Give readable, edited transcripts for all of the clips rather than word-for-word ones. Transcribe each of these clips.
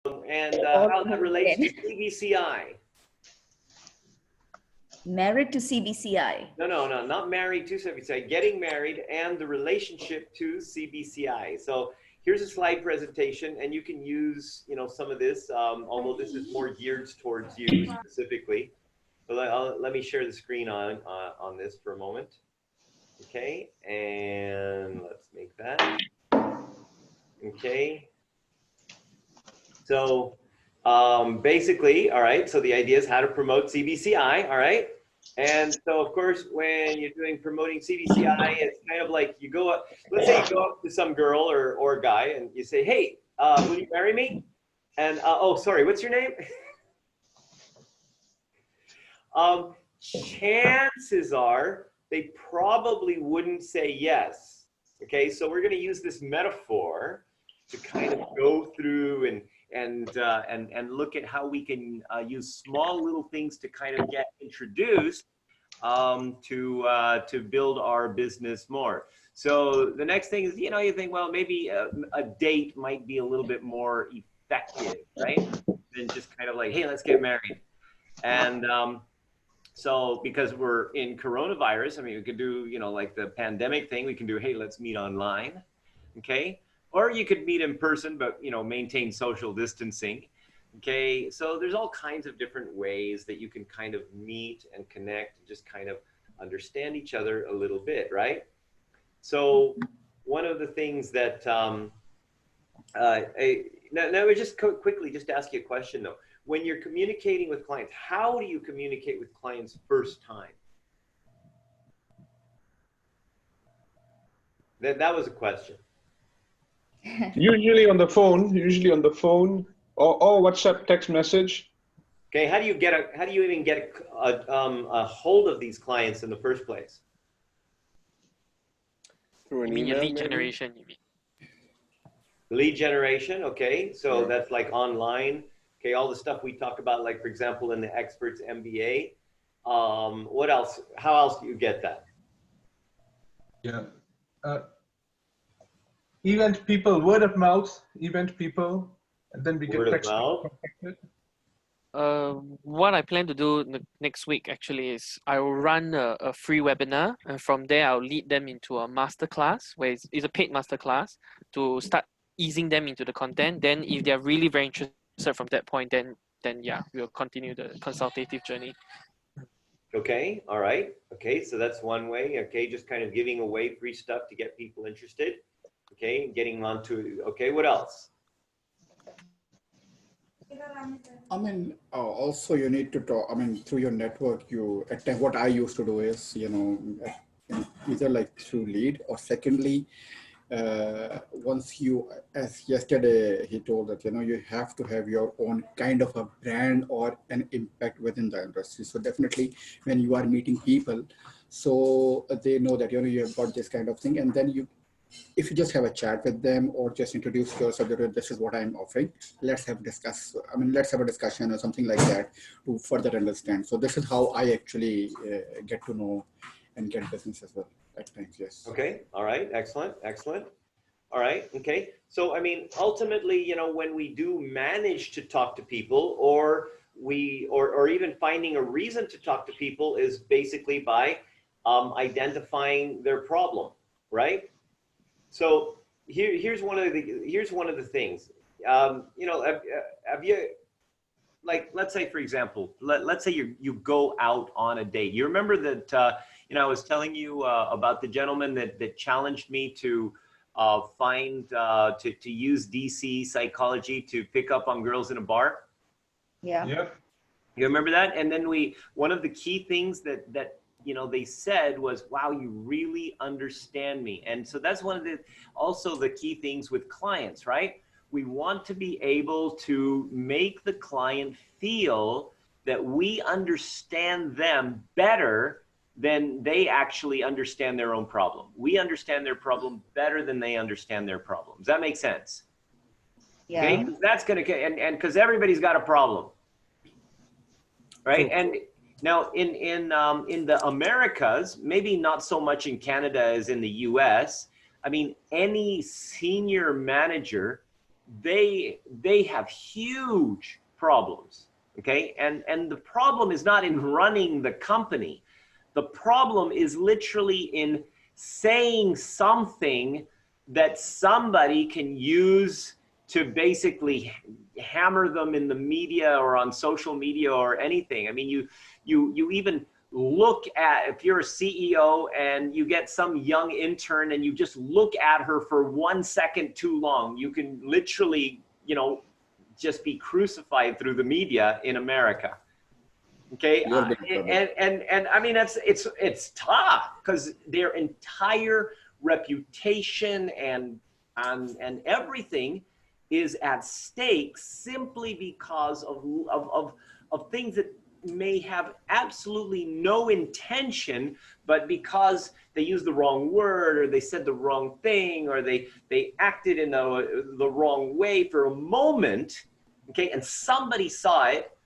And Or how that relates to CBCI. Married to CBCI. No, not married to CBCI, getting married and the relationship to CBCI. So here's a slide presentation, and you can use, some of this, although this is more geared towards you specifically. But let me share the screen on this for a moment. Okay, and let's make that. Okay. So basically, all right, so the idea is how to promote CBCI, all right? And so, of course, when you're doing promoting CBCI, it's kind of like you go up, let's say you go up to some girl or a guy and you say, hey, will you marry me? And, oh, sorry, what's your name? Chances are they probably wouldn't say yes. Okay, so we're going to use this metaphor to kind of go through and look at how we can use small little things to kind of get introduced to build our business more. So the next thing is, you think, well, maybe a date might be a little bit more effective, right? Than just kind of like, hey, let's get married. And so because we're in coronavirus, I mean, we could do, like the pandemic thing, we can do, hey, let's meet online, okay? Or you could meet in person, but, maintain social distancing, okay? So there's all kinds of different ways that you can kind of meet and connect and just kind of understand each other a little bit, right? So one of the things that, now we just quickly just ask you a question though. When you're communicating with clients, how do you communicate with clients first time? That was a question. Usually on the phone, or WhatsApp text message. Okay, how do you even get a hold of these clients in the first place? You mean your lead generation, you mean? Lead generation, okay, so that's like online. Okay, all the stuff we talk about, like for example, in the Experts MBA. What else? How else do you get that? Yeah. Event people, word of mouth, event people, and then we get text contacted. What I plan to do next week actually is I will run a free webinar, and from there I'll lead them into a masterclass where it's a paid masterclass to start easing them into the content. Then if they're really very interested from that point, then yeah, we'll continue the consultative journey. Okay, all right. Okay, so that's one way. Okay, just kind of giving away free stuff to get people interested. Okay, getting on to, okay, what else? I mean, also you need to talk, I mean, through your network, what I used to do is, either like through lead or secondly, once as yesterday, he told that, you have to have your own kind of a brand or an impact within the industry. So definitely when you are meeting people, so they know that, you have got this kind of thing. And then if you just have a chat with them or just introduce yourself, this is what I'm offering. Let's have a discussion or something like that to further understand. So this is how I actually get to know and get business as well at times, yes. Okay, all right, excellent. All right, okay. So, I mean, ultimately, when we do manage to talk to people or even finding a reason to talk to people is basically by identifying their problem, right? So here's one of the things. Have you, like, let's say for example, let's say you go out on a date. You remember that I was telling you about the gentleman that challenged me to use DC psychology to pick up on girls in a bar? Yeah. Yep. You remember that? And then one of the key things that they said was, wow, you really understand me. And so that's also the key things with clients, right? We want to be able to make the client feel that we understand them better than they actually understand their own problem. We understand their problem better than they understand their problem. Does that make sense? Yeah. Okay? That's gonna, and because everybody's got a problem, right? And now in the Americas, maybe not so much in Canada as in the US, I mean, any senior manager they have huge problems. Okay, and the problem is not in running the company. The problem is literally in saying something that somebody can use to basically hammer them in the media or on social media or anything. I mean, you even look at, if you're a CEO and you get some young intern and you just look at her for 1 second too long, you can literally, you know, just be crucified through the media in America. Okay, and I mean it's tough because their entire reputation and everything is at stake simply because of things that may have absolutely no intention, but because they used the wrong word or they said the wrong thing or they acted in the wrong way for a moment, okay, and somebody saw it,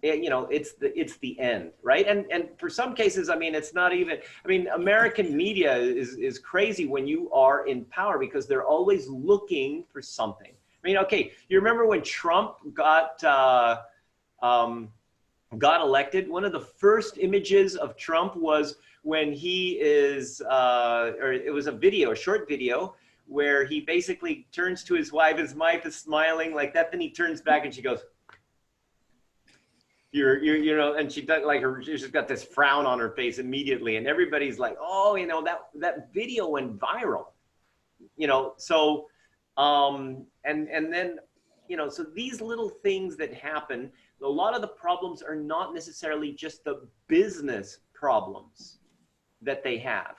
you know, it's the end, right? And for some cases, I mean, it's not even, I mean, American media is crazy when you are in power because they're always looking for something. I mean, okay, you remember when Trump got elected? One of the first images of Trump was when he is, or it was a video, a short video, where he basically turns to his wife is smiling like that, then he turns back and she goes, you know, and she does like she's got this frown on her face immediately, and everybody's like, oh, you know, that video went viral, you know. So and then, you know, so these little things that happen, a lot of the problems are not necessarily just the business problems that they have,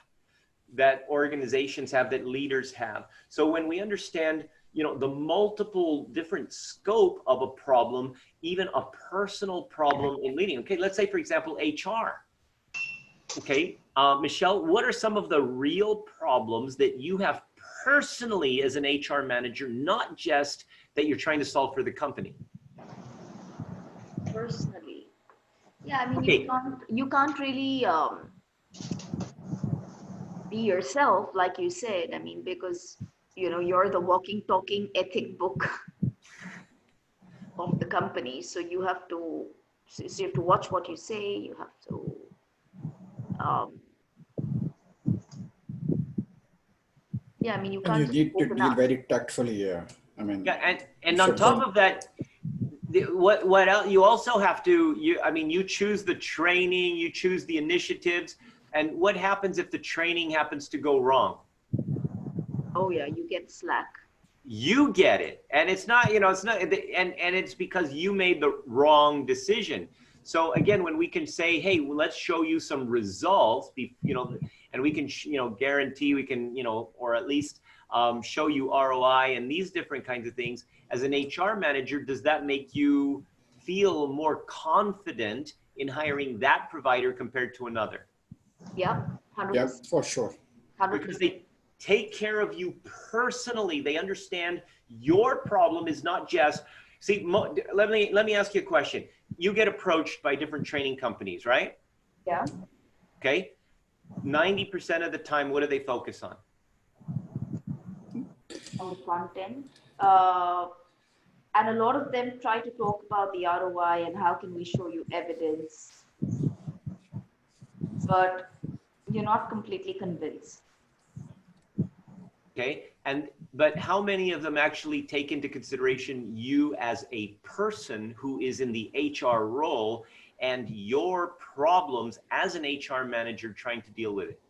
that organizations have, that leaders have. So when we understand, you know, the multiple different scope of a problem, even a personal problem in leading. Okay, let's say, for example, HR. Okay, Michelle, what are some of the real problems that you have personally as an HR manager, not just that you're trying to solve for the company? Personally, yeah, I mean, Okay. you can't really be yourself, like you said. I mean, because, you know, you're the walking, talking ethic book of the company. So you have to watch what you say. You have to, yeah, I mean, you And you can't need to open deal up. very tactfully, yeah. I mean, Yeah, and on top of that, what else? You also have to, I mean, you choose the training, you choose the initiatives, and what happens if the training happens to go wrong? Oh yeah, you get slack. You get it, and it's not, you know, it's not, and it's because you made the wrong decision. So again, when we can say, hey, well, let's show you some results, you know, and we can, you know, guarantee we can, you know, or at least show you ROI and these different kinds of things. As an HR manager, does that make you feel more confident in hiring that provider compared to another? Yeah, 100%. yeah, for sure. 100%. Because they take care of you personally. They understand your problem is not just, see, let me ask you a question. You get approached by different training companies, right? Yeah. Okay. 90% of the time, what do they focus on? On the front end. And a lot of them try to talk about the ROI and how can we show you evidence, but you're not completely convinced. Okay. But how many of them actually take into consideration you as a person who is in the HR role and your problems as an HR manager trying to deal with it?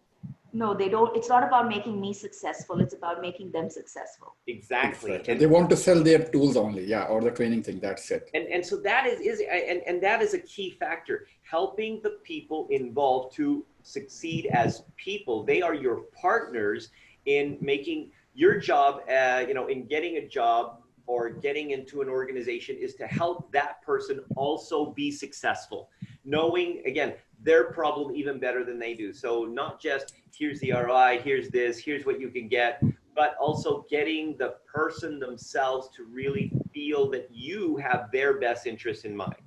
No, they don't. It's not about making me successful. It's about making them successful. Exactly. And they want to sell their tools only, yeah, or the training thing, that's it. And so that and that is a key factor, helping the people involved to succeed as people. They are your partners in making your job, you know, in getting a job or getting into an organization is to help that person also be successful, knowing, again, their problem even better than they do. So not just here's the ROI, here's this, here's what you can get, but also getting the person themselves to really feel that you have their best interests in mind.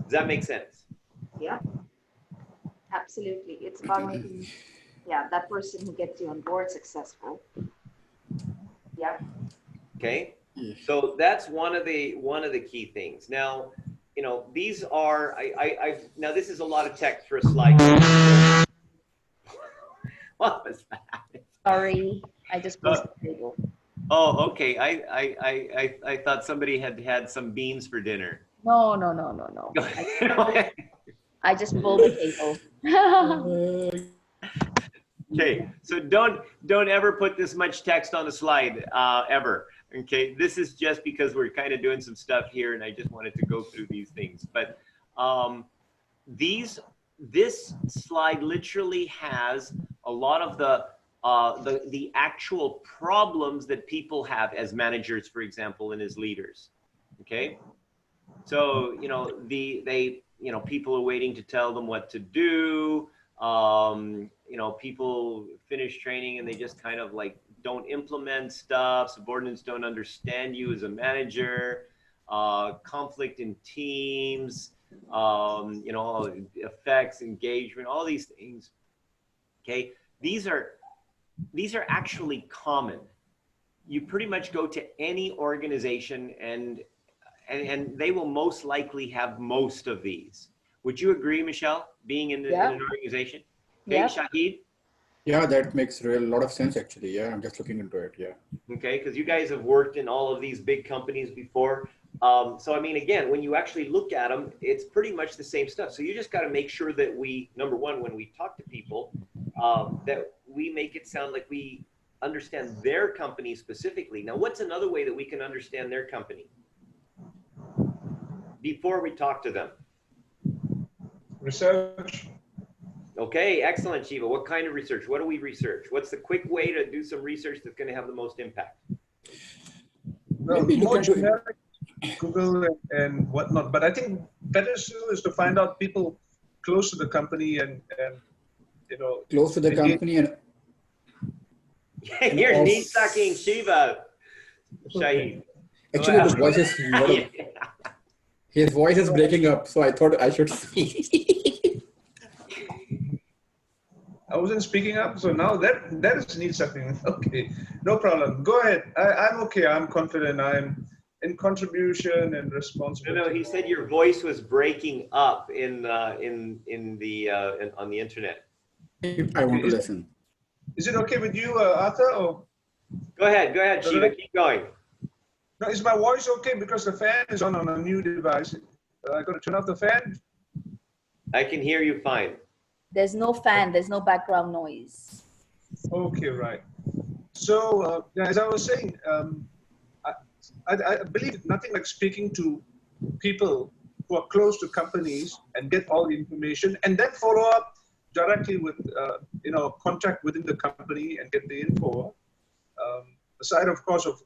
Does that make sense? Yeah, absolutely. It's about making, yeah, that person who gets you on board successful. Yeah. Okay. Yeah. So that's one of the key things. Now, you know, these are now this is a lot of text for a slide. What was that? Sorry, I just posted the table. Oh, okay. I thought somebody had some beans for dinner. No, no, no, no, no. I just pulled the table. Okay, so don't ever put this much text on a slide ever. Okay, this is just because we're kind of doing some stuff here, and I just wanted to go through these things. But this slide literally has a lot of the actual problems that people have as managers, for example, and as leaders. Okay, so you know people are waiting to tell them what to do. You know, people finish training and they just kind of like don't implement stuff. Subordinates don't understand you as a manager. Conflict in teams. You know, effects, engagement, all these things. Okay, these are actually common. You pretty much go to any organization and they will most likely have most of these. Would you agree, Michelle, being in an organization? Okay, Yeah. Shahid? Yeah, that makes a lot of sense actually. Yeah, I'm just looking into it. Yeah. Okay, because you guys have worked in all of these big companies before. So I mean, again, when you actually look at them, it's pretty much the same stuff. So you just got to make sure that we, number one, when we talk to people, that we make it sound like we understand their company specifically. Now, what's another way that we can understand their company before we talk to them? Research. Okay, excellent, Shiva. What kind of research? What do we research? What's the quick way to do some research that's going to have the most impact? Well, Maybe look more into generic, Google and whatnot. But I think better still is to find out people close to the company and you know, close to the company and You're also- knee sucking, Shiva. Shahid. actually the voice is not a, his voice is breaking up, so I thought I should see. I wasn't speaking up, so now that is need sucking. Okay, no problem. Go ahead. I'm okay. I'm confident. I'm in contribution and responsibility. No, he said your voice was breaking up on the internet. I want to listen. Is it okay with you, Arthur? Or Go ahead, Shiva. Keep going. no? Is my voice okay because the fan is on a new device? I got to turn off the fan. I can hear you fine. There's no fan, there's no background noise. Okay, right. So as I was saying, I believe nothing like speaking to people who are close to companies and get all the information, and then follow up directly with contact within the company and get the info. Aside, of course, of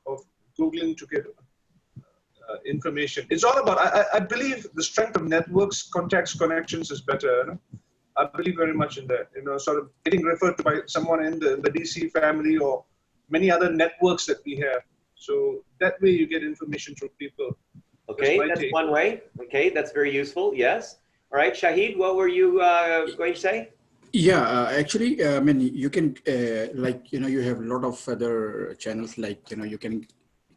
Googling to get information. It's all about, I believe the strength of networks, contacts, connections is better. You know? I believe very much in that, sort of getting referred to by someone in the DC family or many other networks that we have. So that way you get information through people. Okay, that's one way. Okay, that's very useful. Yes. All right, Shahid, what were you going to say? Yeah, actually, I mean, you can, you have a lot of other channels, like, you can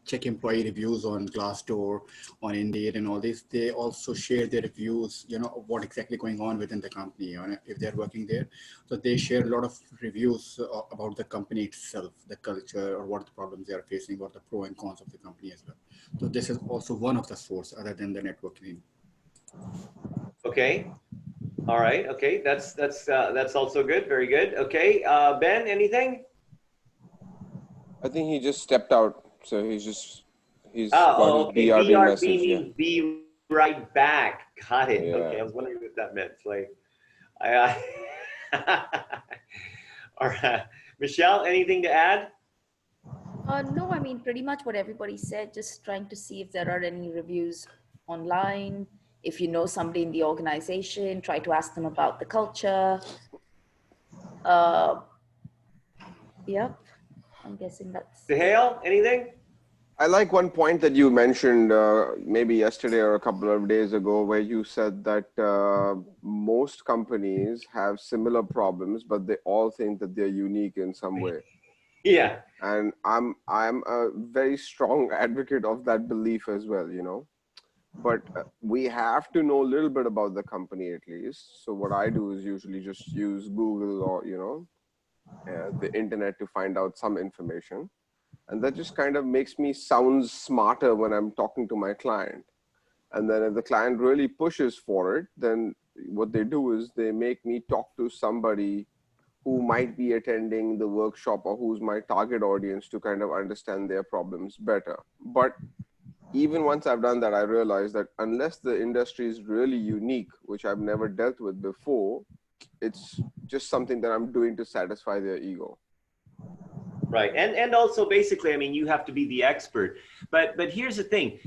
check employee reviews on Glassdoor, on Indeed and all this. They also share their reviews, of what exactly going on within the company, if they're working there. So they share a lot of reviews about the company itself, the culture, or what the problems they are facing, what the pro and cons of the company as well. So this is also one of the sources other than the networking. Okay. All right. Okay. That's also good. Very good. Okay. Ben, anything? I think he just stepped out. So he's got his BRB message. BRB means be right back. Got it. Yeah. Okay. I was wondering what that meant. Like, all right. Michelle, anything to add? No, I mean, pretty much what everybody said, just trying to see if there are any reviews online. If you know somebody in the organization, try to ask them about the culture. Yep, I'm guessing that's... Suhail, anything? I like one point that you mentioned maybe yesterday or a couple of days ago, where you said that most companies have similar problems, but they all think that they're unique in some way. Yeah. And I'm a very strong advocate of that belief as well, you know. But we have to know a little bit about the company at least. So what I do is usually just use Google or, you know, the internet to find out some information. And that just kind of makes me sound smarter when I'm talking to my client. And then if the client really pushes for it, then what they do is they make me talk to somebody who might be attending the workshop or who's my target audience to kind of understand their problems better. But even once I've done that, I realize that unless the industry is really unique, which I've never dealt with before, it's just something that I'm doing to satisfy their ego. Right. And also basically, I mean, you have to be the expert. But here's the thing.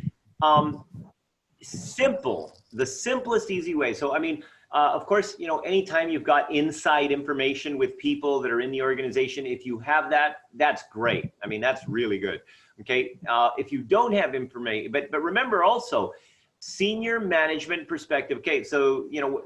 Simple, the simplest, easy way. So, I mean, of course, you know, anytime you've got inside information with people that are in the organization, if you have that, that's great. I mean, that's really good. Okay. If you don't have information, but remember also senior management perspective. Okay. So, you know,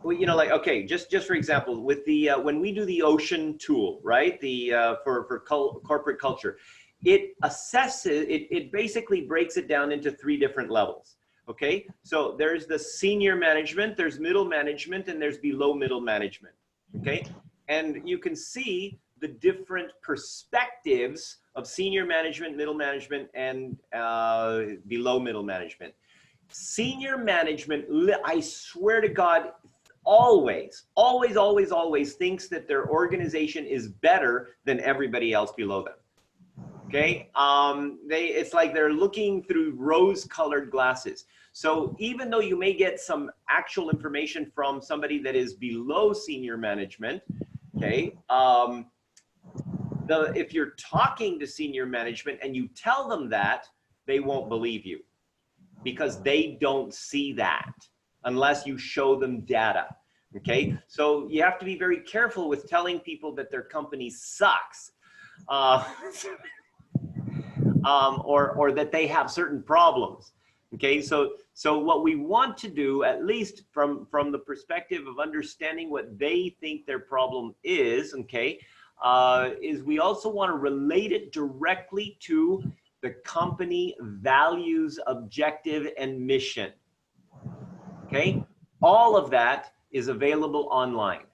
like, okay, just for example, with the, when we do the Ocean tool, right? The, for corporate culture, it assesses, it basically breaks it down into 3 different levels. Okay. So there's the senior management, there's middle management, and there's below middle management. Okay. And you can see the different perspectives of senior management, middle management, and below middle management. Senior management, I swear to God, always thinks that their organization is better than everybody else below them. Okay, it's like they're looking through rose-colored glasses. So even though you may get some actual information from somebody that is below senior management, okay, if you're talking to senior management and you tell them that, they won't believe you because they don't see that unless you show them data. Okay, so you have to be very careful with telling people that their company sucks. Or that they have certain problems. Okay, so what we want to do, at least from the perspective of understanding what they think their problem is, okay, is we also want to relate it directly to the company values, objective, and mission. Okay, all of that is available online.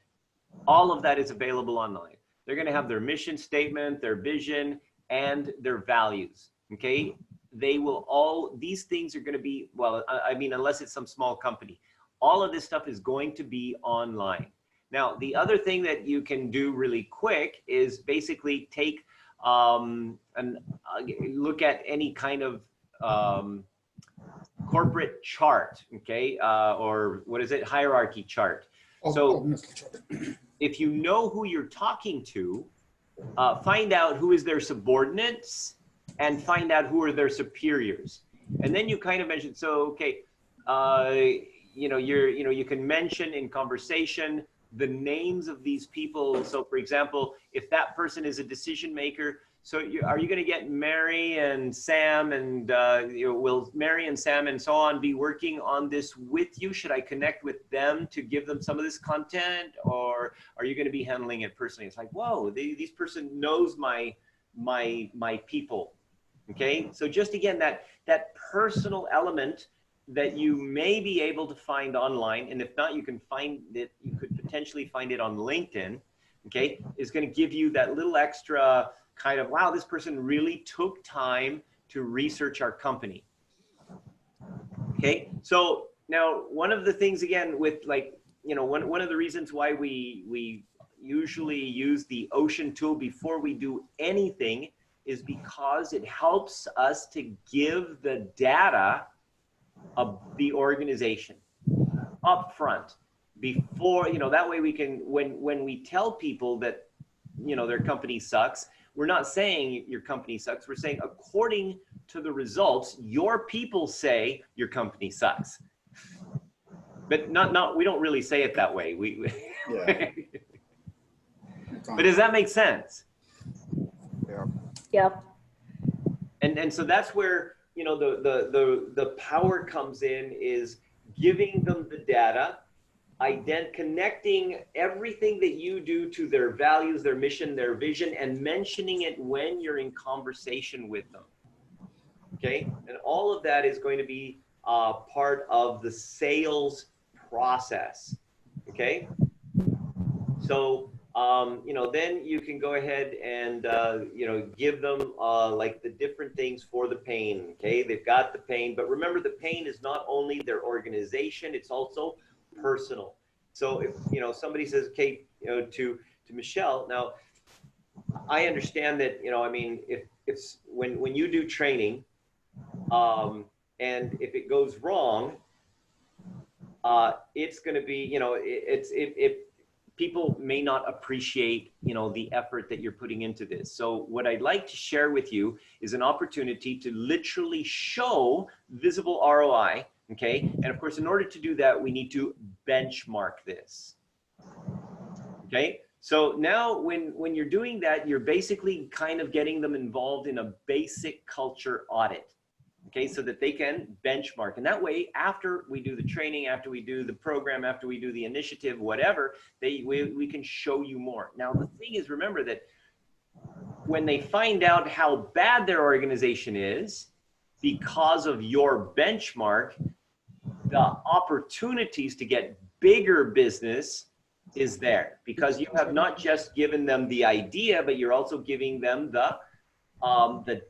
All of that is available online. They're going to have their mission statement, their vision, and their values. Okay, they will all, these things are going to be, well, I mean, unless it's some small company, all of this stuff is going to be online. Now, the other thing that you can do really quick is basically take and look at any kind of corporate chart, okay, or what is it, hierarchy chart. So if you know who you're talking to, find out who is their subordinates and find out who are their superiors. And then you kind of mention, so, okay, you can mention in conversation the names of these people. So for example, if that person is a decision maker, so are you going to get Mary and Sam and will Mary and Sam and so on be working on this with you? Should I connect with them to give them some of this content, or are you going to be handling it personally? It's like, whoa, this person knows my people. Okay, so just again that personal element that you may be able to find online, and if not, you can find it. You could potentially find it on LinkedIn. Okay, is going to give you that little extra kind of, wow, this person really took time to research our company. Okay, so now one of the things again with, like, you know, one of the reasons why we usually use the Ocean tool before we do anything is because it helps us to give the data of the organization up front before, you know, that way we can, when we tell people that, you know, their company sucks, we're not saying your company sucks. We're saying according to the results, your people say your company sucks. But not we don't really say it that way. Yeah. But does that make sense? Yeah. Yep. And so that's where, you know, the power comes in, is giving them the data, connecting everything that you do to their values, their mission, their vision, and mentioning it when you're in conversation with them. Okay, and all of that is going to be part of the sales process. Okay, so you know, then you can go ahead and you know, give them like the different things for the pain. Okay, they've got the pain, but remember, the pain is not only their organization, it's also personal. So if, you know, somebody says, okay, you know, to Michelle, now I understand that, you know, I mean, if it's when you do training, and if it goes wrong, it's going to be, you know, if people may not appreciate, you know, the effort that you're putting into this. So what I'd like to share with you is an opportunity to literally show visible ROI. Okay, and of course, in order to do that, we need to benchmark this. Okay, so now when you're doing that, you're basically kind of getting them involved in a basic culture audit. Okay, so that they can benchmark. And that way, after we do the training, after we do the program, after we do the initiative, whatever, we can show you more. Now, the thing is, remember that when they find out how bad their organization is because of your benchmark, the opportunities to get bigger business is there, because you have not just given them the idea, but you're also giving them the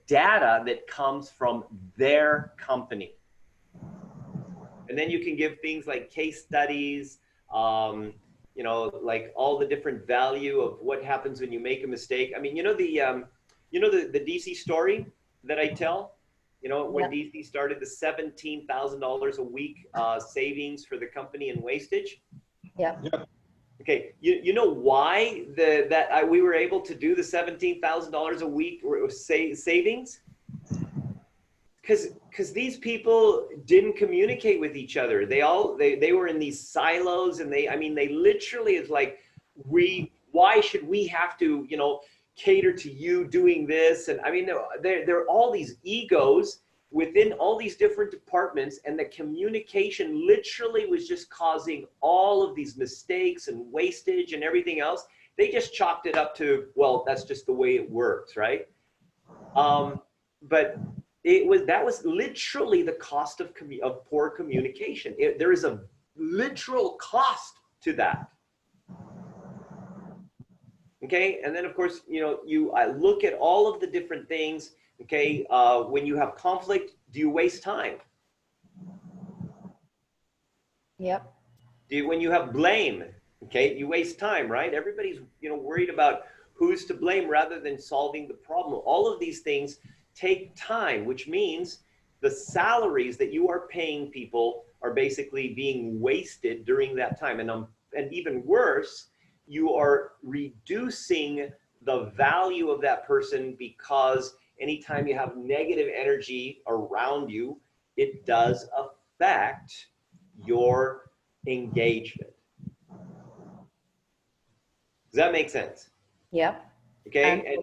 data that comes from their company. And then you can give things like case studies, you know, like all the different value of what happens when you make a mistake. I mean, you know, the DC story that I tell, you know, when DC started the $17,000 a week savings for the company in wastage. Yeah. Okay, you know why we were able to do the $17,000 a week savings? Because these people didn't communicate with each other. They were in these silos, and I mean, they literally, it's like, why should we have to, you know, cater to you doing this? And I mean, there are all these egos within all these different departments, and the communication literally was just causing all of these mistakes and wastage and everything else. They just chalked it up to, well, that's just the way it works, right? But that was literally the cost of poor communication. There is a literal cost to that. Okay, and then of course, you know, I look at all of the different things. Okay, when you have conflict, do you waste time? Yep. When you have blame, okay, you waste time, right? Everybody's, you know, worried about who's to blame rather than solving the problem. All of these things take time, which means the salaries that you are paying people are basically being wasted during that time. And even worse, you are reducing the value of that person, because anytime you have negative energy around you, it does affect your engagement. Does that make sense? Yep. Okay,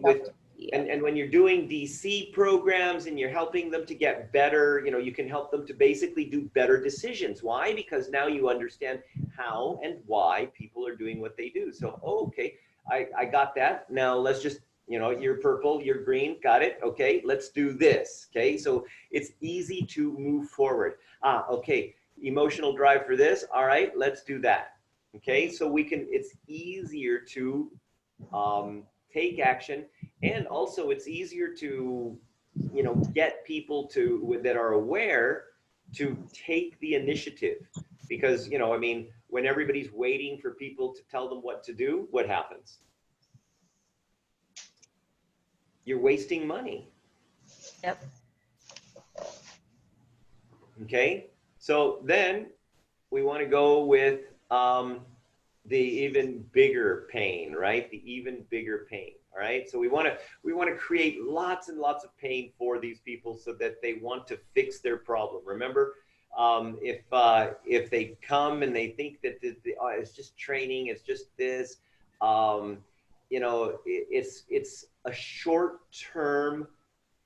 and when you're doing DC programs and you're helping them to get better, you know, you can help them to basically do better decisions. Why? Because now you understand how and why people are doing what they do. So, okay, I got that. Now let's just, you know, you're purple, you're green, got it. Okay, let's do this. Okay, so it's easy to move forward. Okay, emotional drive for this. All right, let's do that. Okay, so it's easier to take action, and also it's easier to, you know, get people that are aware to take the initiative. Because, you know, I mean, when everybody's waiting for people to tell them what to do, what happens? You're wasting money. Yep. Okay, so then we want to go with the even bigger pain, right? The even bigger pain. All right, so we want to create lots and lots of pain for these people so that they want to fix their problem. Remember, if they come and they think that it's just training, it's just this, you know, it's a short-term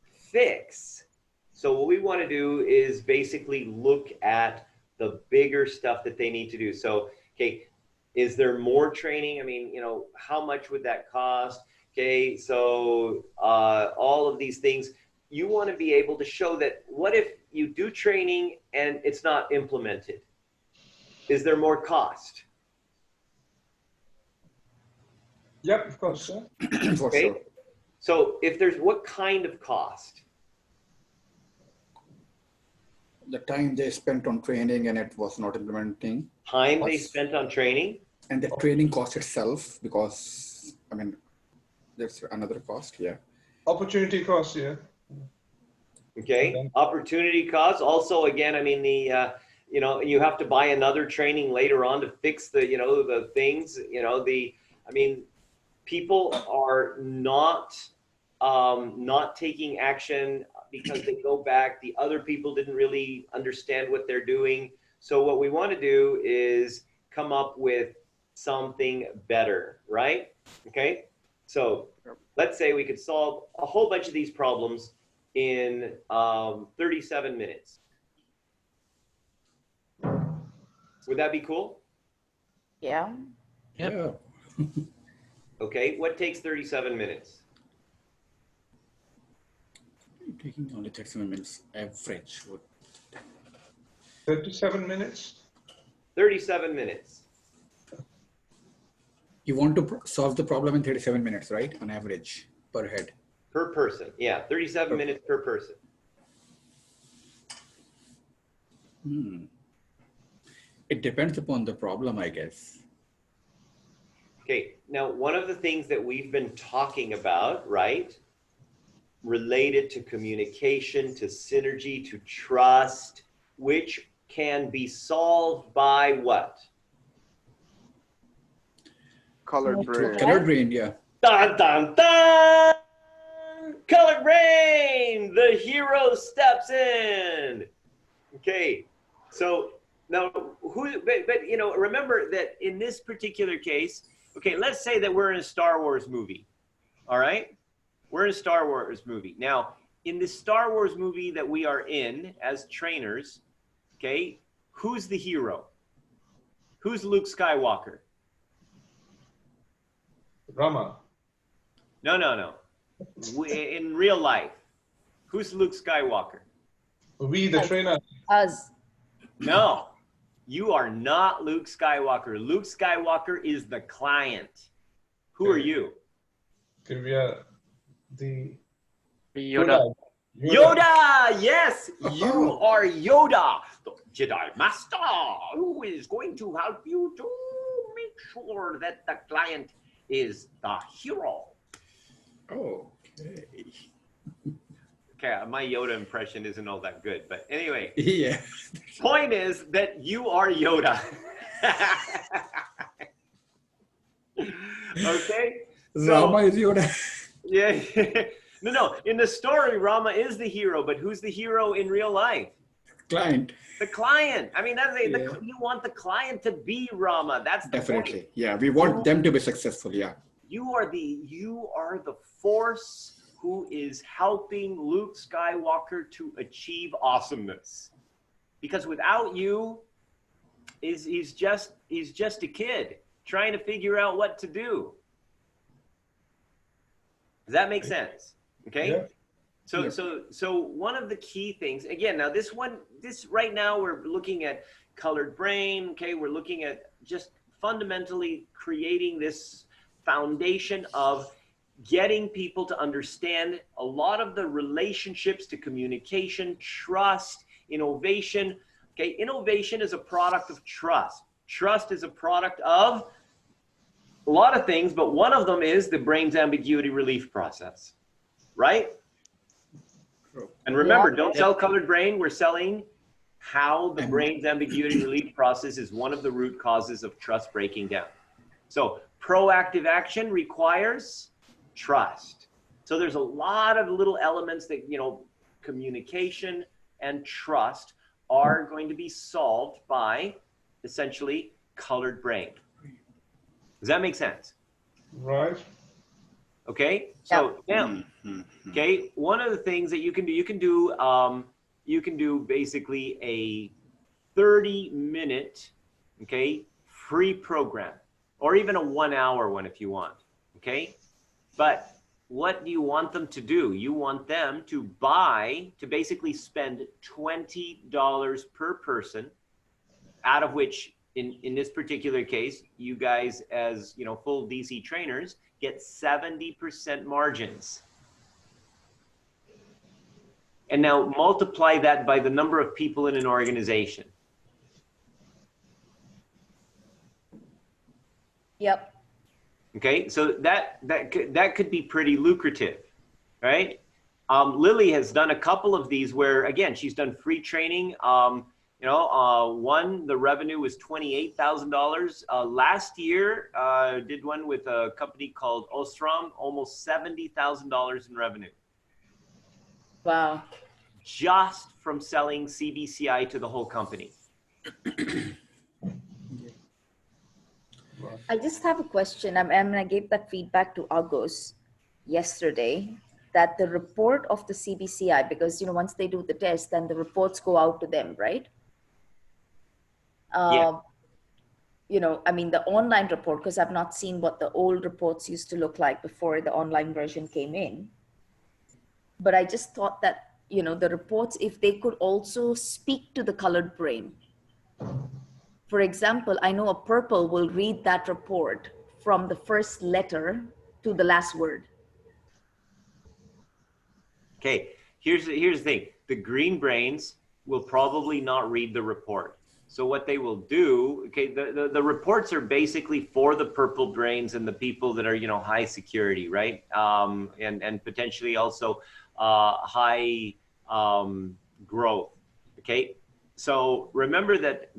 fix. So what we want to do is basically look at the bigger stuff that they need to do. So Okay, is there more training? I mean, you know, how much would that cost? Okay, so all of these things, you want to be able to show that what if you do training and it's not implemented? Is there more cost? Yep, of course. Yeah. For Okay, sure. so if there's, what kind of cost? The time they spent on training and it was not implementing. Time they Cost. spent on training? And the training cost itself, because, I mean, there's another cost, yeah. Opportunity cost, yeah. Okay, opportunity cost. Also, again, I mean, the, you know, you have to buy another training later on to fix the, you know, the things, you know, I mean, people are not taking action because they go back. The other people didn't really understand what they're doing. So what we want to do is come up with something better, right? Okay, so let's say we could solve a whole bunch of these problems in 37 minutes. Would that be cool? Yeah. Yep. Yeah. Okay, what takes 37 minutes? Taking only 37 minutes average. 37 minutes. 37 minutes. You want to solve the problem in 37 minutes, right? On average, per head. Per person, yeah, 37 minutes per person. It depends upon the problem, I guess. Okay, now one of the things that we've been talking about, right, related to communication, to synergy, to trust, which can be solved by what? Colored brain. Colored brain, yeah. Dun, dun, dun! Colored brain! The hero steps in. Okay, so now but you know, remember that in this particular case, okay, let's say that we're in a Star Wars movie. All right? We're in a Star Wars movie. Now, in the Star Wars movie that we are in as trainers, okay, who's the hero? Who's Luke Skywalker? Rama. No, no, no. In real life, who's Luke Skywalker? We, the trainer. Us. No, you are not Luke Skywalker. Luke Skywalker is the client. Who are you? Okay, we are the Yoda. Yoda! Yes, you are Yoda, the Jedi Master, who is going to help you to make sure that the client is the hero. Okay. Okay, my Yoda impression isn't all that good, but anyway. Yeah. Point is that you are Yoda. Okay? Rama is Yoda. Yeah. No. In the story, Rama is the hero, but who's the hero in real life? Client. The client. I mean, that's Yeah. you want the client to be Rama. That's the Definitely. point. Yeah, we want them to be successful. Yeah. You are the force who is helping Luke Skywalker to achieve awesomeness. Because without you, he's just a kid trying to figure out what to do. Does that make sense? Okay. Yeah. So one of the key things, again, now this right now we're looking at colored brain. Okay, we're looking at just fundamentally creating this foundation of getting people to understand a lot of the relationships to communication, trust, innovation. Okay, innovation is a product of trust. Trust is a product of a lot of things, but one of them is the brain's ambiguity relief process, right? True. And remember, Yeah. don't sell colored brain. We're selling how the brain's ambiguity relief process is one of the root causes of trust breaking down. So proactive action requires trust. So there's a lot of little elements that, you know, communication and trust are going to be solved by essentially colored brain. Does that make sense? Right. Okay. So now, okay, one of the things that you can do basically a 30-minute, okay, free program, or even a 1 hour one if you want, okay? But what do you want them to do? You want them to basically spend $20 per person, out of which in this particular case, you guys as, you know, full DC trainers get 70% margins. And now multiply that by the number of people in an organization. Yep. Okay, so that could be pretty lucrative, right? Lily has done a couple of these where, again, she's done free training. One, the revenue was $28,000. Last year, did one with a company called Osram, almost $70,000 in revenue. Wow. Just from selling CBCI to the whole company. I just have a question. I gave that feedback to Agus yesterday, that the report of the CBCI, because, you know, once they do the test, then the reports go out to them, right? Yeah. You know, I mean, the online report, because I've not seen what the old reports used to look like before the online version came in. But I just thought that, you know, the reports, if they could also speak to the colored brain. For example, I know a purple will read that report from the first letter to the last word. Okay, here's the thing. The green brains will probably not read the report. So what they will do, okay, the reports are basically for the purple brains and the people that are, you know, high security, right? And potentially also high growth, okay? So remember that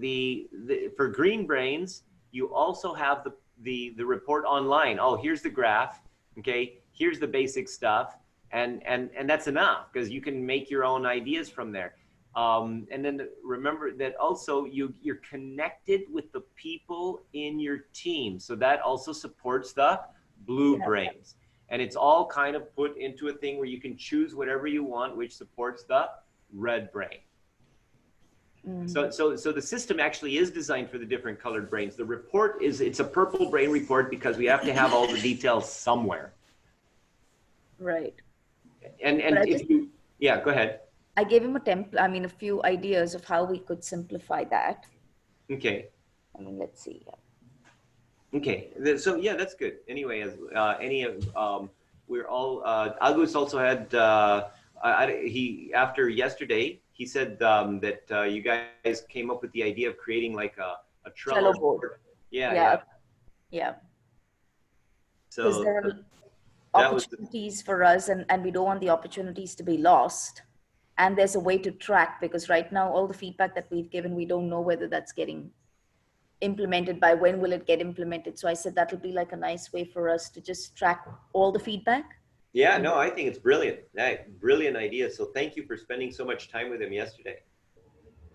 for green brains, you also have the report online. Oh, here's the graph, okay? Here's the basic stuff, and that's enough, because you can make your own ideas from there. And then remember that also you're connected with the people in your team. So that also supports the blue brains. And it's all kind of put into a thing where you can choose whatever you want, which supports the red brain. So the system actually is designed for the different colored brains. The report it's a purple brain report because we have to have all the details somewhere. Right. And yeah, go ahead. I gave him a few ideas of how we could simplify that. Okay. I mean, let's see. Yeah. Okay. So yeah, that's good. Anyway, as we're all, Agus also had, after yesterday, he said that you guys came up with the idea of creating like a Trello board. Yeah. So there are opportunities for us, and we don't want the opportunities to be lost. And there's a way to track, because right now all the feedback that we've given, we don't know whether that's getting implemented, by when will it get implemented. So I said that'll be like a nice way for us to just track all the feedback. Yeah, no, I think it's brilliant. Brilliant idea. So thank you for spending so much time with him yesterday.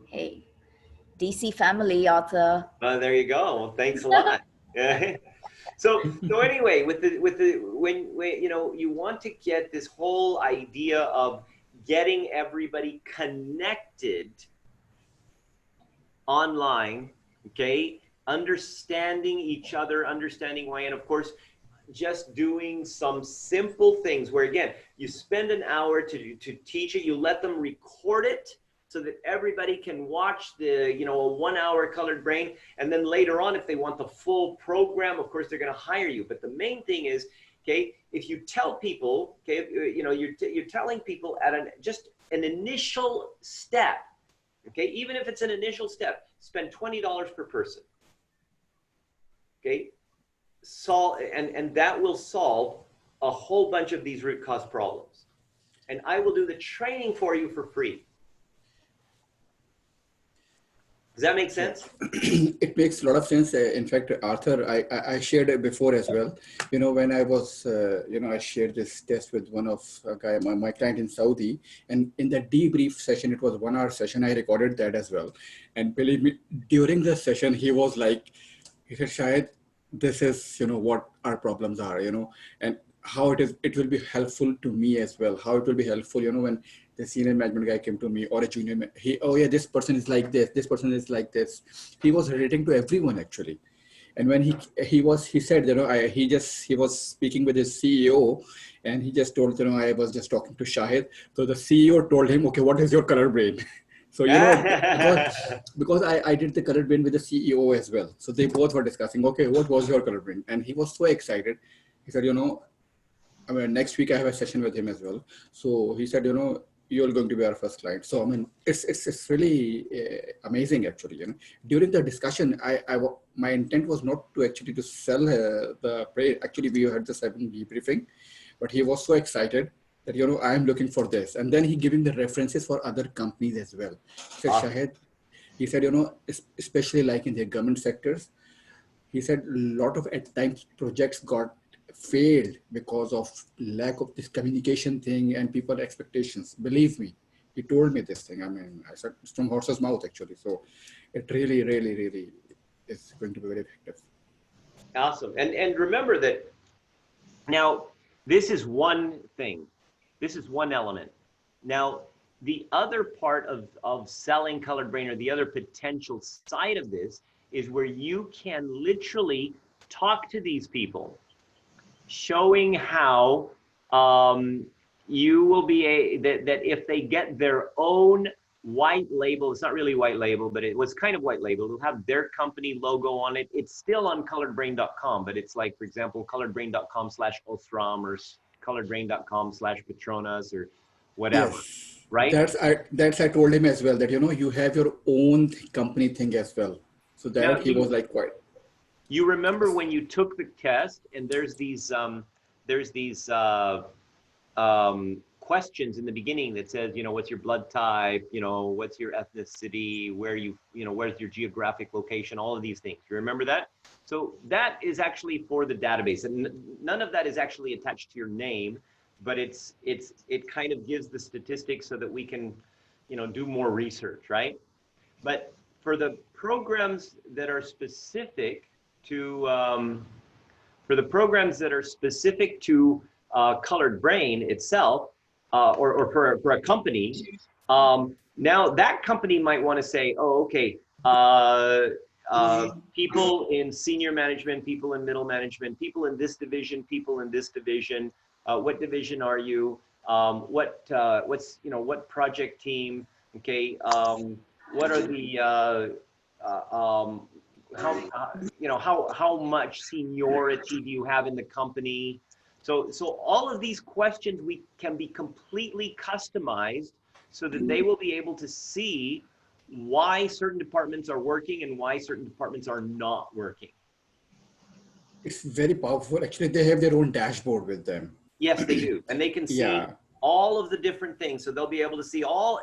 Hey, DC family, Arthur. There you go. Well, thanks a lot. So anyway, when you know, you want to get this whole idea of getting everybody connected online, okay, understanding each other, understanding why, and of course, just doing some simple things where, again, you spend an hour to teach it, you let them record it so that everybody can watch the, you know, a 1 hour colored brain. And then later on, if they want the full program, of course, they're going to hire you. But the main thing is, okay, if you tell people, okay, you know, you're telling people at just an initial step, okay, even if it's an initial step, spend $20 per person, okay, and that will solve a whole bunch of these root cause problems. And I will do the training for you for free. Does that make sense? It makes a lot of sense. In fact, Arthur, I shared it before as well. You know, when I was, you know, I shared this test with one of my client in Saudi, and in the debrief session, it was 1 hour session. I recorded that as well. And believe me, during the session, he was like, he said, Shahid, this is, you know, what our problems are, you know, and how it will be helpful to me as well. How it will be helpful, you know, when the senior management guy came to me, or a junior, oh yeah, this person is like this person is like this. He was relating to everyone actually. And when he said, he was speaking with his CEO, and he just told, I was just talking to Shahid. So the CEO told him, okay, what is your color brain? So, because I did the color brain with the CEO as well. So they both were discussing, okay, what was your color brain? And he was so excited. He said, I mean, next week I have a session with him as well. So he said, you're going to be our first client. So, I mean, it's really amazing actually. During the discussion, my intent was not to actually to sell the prayer. Actually, we had just having debriefing, but he was so excited that, I am looking for this. And then he giving the references for other companies as well. He said, Shahid, he said, especially like in the government sectors, he said a lot of at times projects got failed because of lack of this communication thing and people expectations. Believe me, he told me this thing. I mean, I said it's from horse's mouth actually. So it really, really, really is going to be very effective. Awesome. And remember that now this is one thing. This is one element. Now, the other part of selling Colored Brain, or the other potential side of this, is where you can literally talk to these people, showing how you will be that if they get their own white label, it's not really white label, but it was kind of white label, it'll have their company logo on it. It's still on coloredbrain.com, but it's like, for example, coloredbrain.com/Osram or coloredbrain.com/Petronas or whatever. Yes. Right? That's I told him as well that, you have your own company thing as well. So that Now, he was like quite. You remember when you took the test, and there's these questions in the beginning that says, what's your blood type, what's your ethnicity, where's your geographic location, all of these things. You remember that? So that is actually for the database, and none of that is actually attached to your name, but it kind of gives the statistics so that we can, do more research, right? But for the programs that are specific to Colored Brain itself, or for a company, now that company might want to say, oh, okay, people in senior management, people in middle management, people in this division, what division are you? What project team? Okay, what are the how much seniority do you have in the company? So all of these questions can be completely customized so that they will be able to see why certain departments are working and why certain departments are not working. It's very powerful. Actually, they have their own dashboard with them. Yes, they do. And they can see all of the different things. So they'll be able to see all,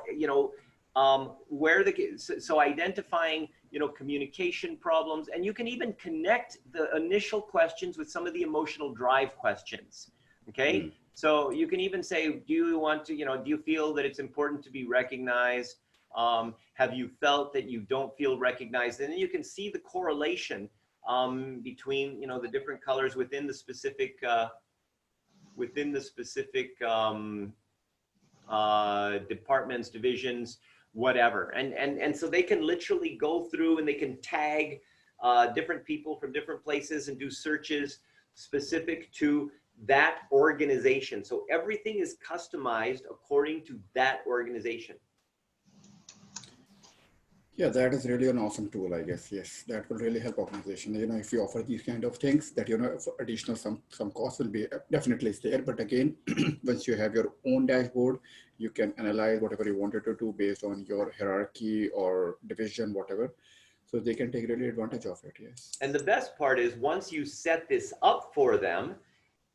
so identifying, communication problems, and you can even connect the initial questions with some of the emotional drive questions. Okay. So you can even say, do you feel that it's important to be recognized? Have you felt that you don't feel recognized? And then you can see the correlation between, the different colors within the specific, departments, divisions, whatever. And so they can literally go through and they can tag different people from different places and do searches specific to that organization. So everything is customized according to that organization. Yeah, that is really an awesome tool, I guess. Yes, that will really help organization. If you offer these kind of things, that additional some cost will be definitely there. But again, once you have your own dashboard, you can analyze whatever you wanted to do based on your hierarchy or division, whatever. So they can take really advantage of it. Yes. And the best part is once you set this up for them,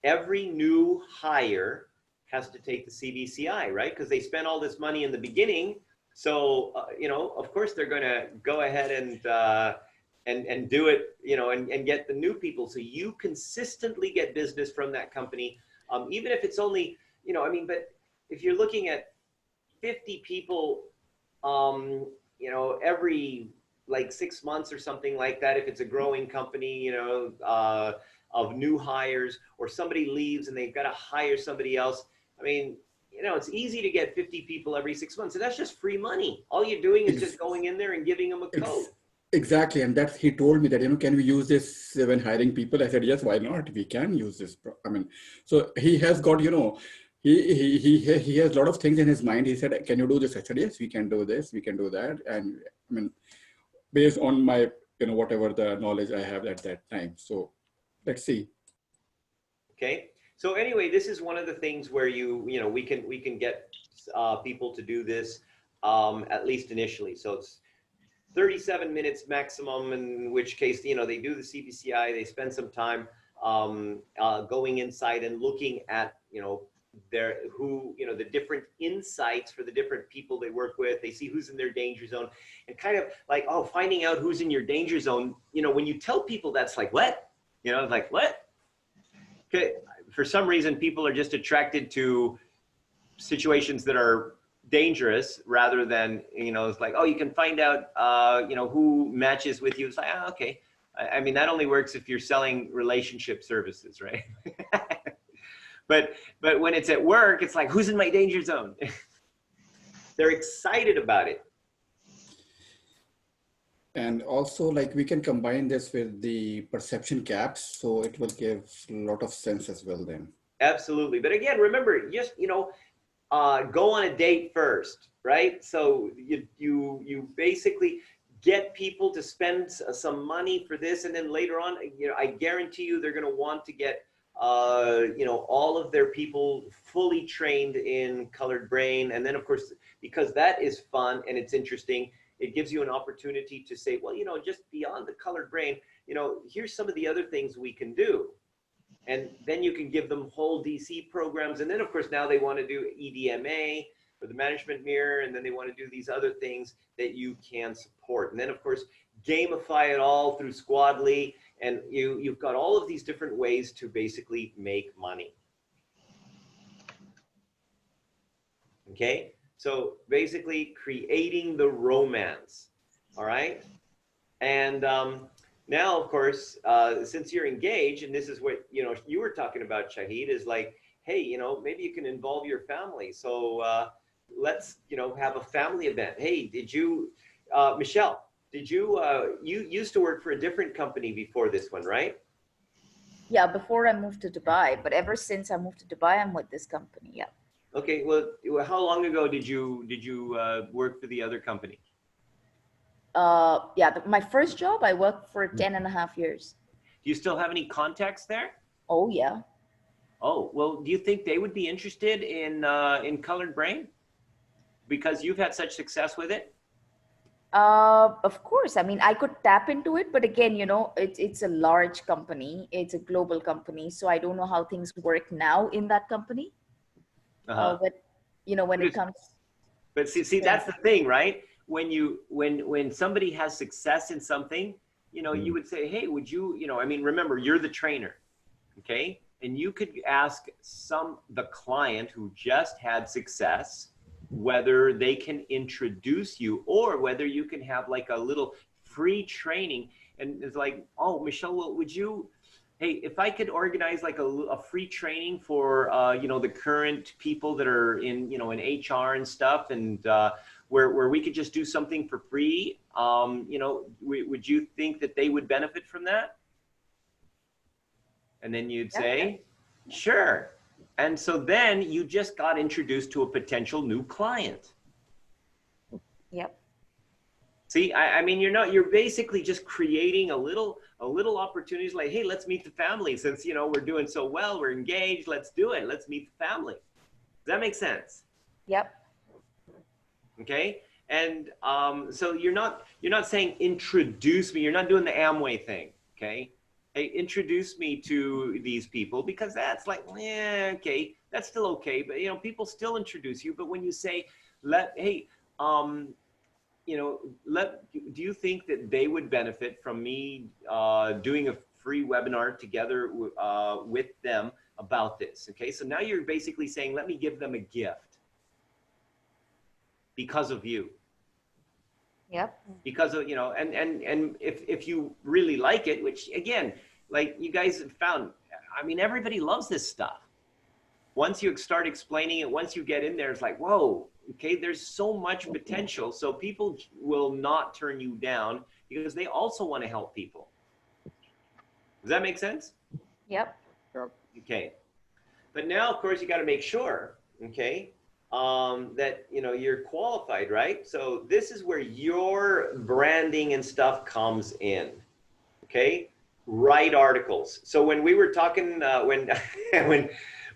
every new hire has to take the CBCI, right? Because they spent all this money in the beginning. So, of course, they're going to go ahead and do it, and get the new people. So you consistently get business from that company, even if it's only, but if you're looking at 50 people, every like 6 months or something like that, if it's a growing company, of new hires, or somebody leaves and they've got to hire somebody else. It's easy to get 50 people every 6 months, and that's just free money. All you're doing is just going in there and giving them a code. Exactly, and that's he told me that, can we use this when hiring people? I said yes, why not? We can use this. I mean, so he has got, he has a lot of things in his mind. He said, can you do this? I said yes, we can do this, we can do that, and I mean, based on my whatever the knowledge I have at that time. So let's see. Okay. So anyway, this is one of the things where we can get people to do this at least initially. So it's 37 minutes maximum, in which case, they do the CBCI, they spend some time going inside and looking at, the different insights for the different people they work with. They see who's in their danger zone, and kind of like, finding out who's in your danger zone. When you tell people, that's like, what? Like, what? Okay. For some reason, people are just attracted to situations that are dangerous rather than, it's like, you can find out, who matches with you. It's like, okay. I mean, that only works if you're selling relationship services, right? But when it's at work, it's like, who's in my danger zone? They're excited about it. And also, like, we can combine this with the perception caps, so it will give a lot of sense as well then. Absolutely. But again, remember, just, go on a date first, right? So you basically get people to spend some money for this, and then later on, I guarantee you they're going to want to get all of their people fully trained in Colored Brain. And then, of course, because that is fun and it's interesting, it gives you an opportunity to say, well, just beyond the Colored Brain, here's some of the other things we can do. And then you can give them whole DC programs. And then, of course, now they want to do EDMA or the management mirror, and then they want to do these other things that you can support. And then, of course, gamify it all through Squadly. And you've got all of these different ways to basically make money. Okay? So basically creating the romance. All right? And now, of course, since you're engaged, and this is what, you were talking about, Shahid, is like, hey, maybe you can involve your family. So let's, have a family event. Hey, did you, Michelle, did you, you used to work for a different company before this one, right? Yeah, before I moved to Dubai, but ever since I moved to Dubai, I'm with this company. Yeah. Okay. Well, how long ago did you work for the other company? Yeah, my first job, I worked for 10.5 years. Do you still have any contacts there? Oh, yeah. Oh, well, do you think they would be interested in Colored Brain? Because you've had such success with it? Of course. I mean, I could tap into it, but again, it's a large company. It's a global company. So I don't know how things work now in that company. But, when it comes. But see, that's the thing, right? When somebody has success in something, you would say, hey, would you, I mean, remember, you're the trainer, okay? And you could ask the client who just had success whether they can introduce you, or whether you can have like a little free training. And it's like, oh, Michelle, would you, hey, if I could organize like a free training for, the current people that are in, in HR and stuff, and where we could just do something for free, would you think that they would benefit from that? And then you'd say, sure. And so then you just got introduced to a potential new client. Yep. See, I mean, you're basically just creating a little opportunities, like, hey, let's meet the family. Since, we're doing so well, we're engaged, let's do it. Let's meet the family. Does that make sense? Yep. Okay. And so you're not saying introduce me. You're not doing the Amway thing. Okay. Hey, introduce me to these people, because that's like, okay, that's still okay. But, people still introduce you. But when you say, do you think that they would benefit from me doing a free webinar together with them about this? Okay. So now you're basically saying, let me give them a gift because of you. Yep. Because of, and if you really like it, which again, like you guys have found, I mean, everybody loves this stuff. Once you start explaining it, once you get in there, it's like, whoa, Okay, there's so much potential. So people will not turn you down because they also want to help people. Does that make sense? Yep. Yep. Okay. But now, of course, you got to make sure, okay, that you're qualified, right? So this is where your branding and stuff comes in. Okay, write articles. So when we were talking,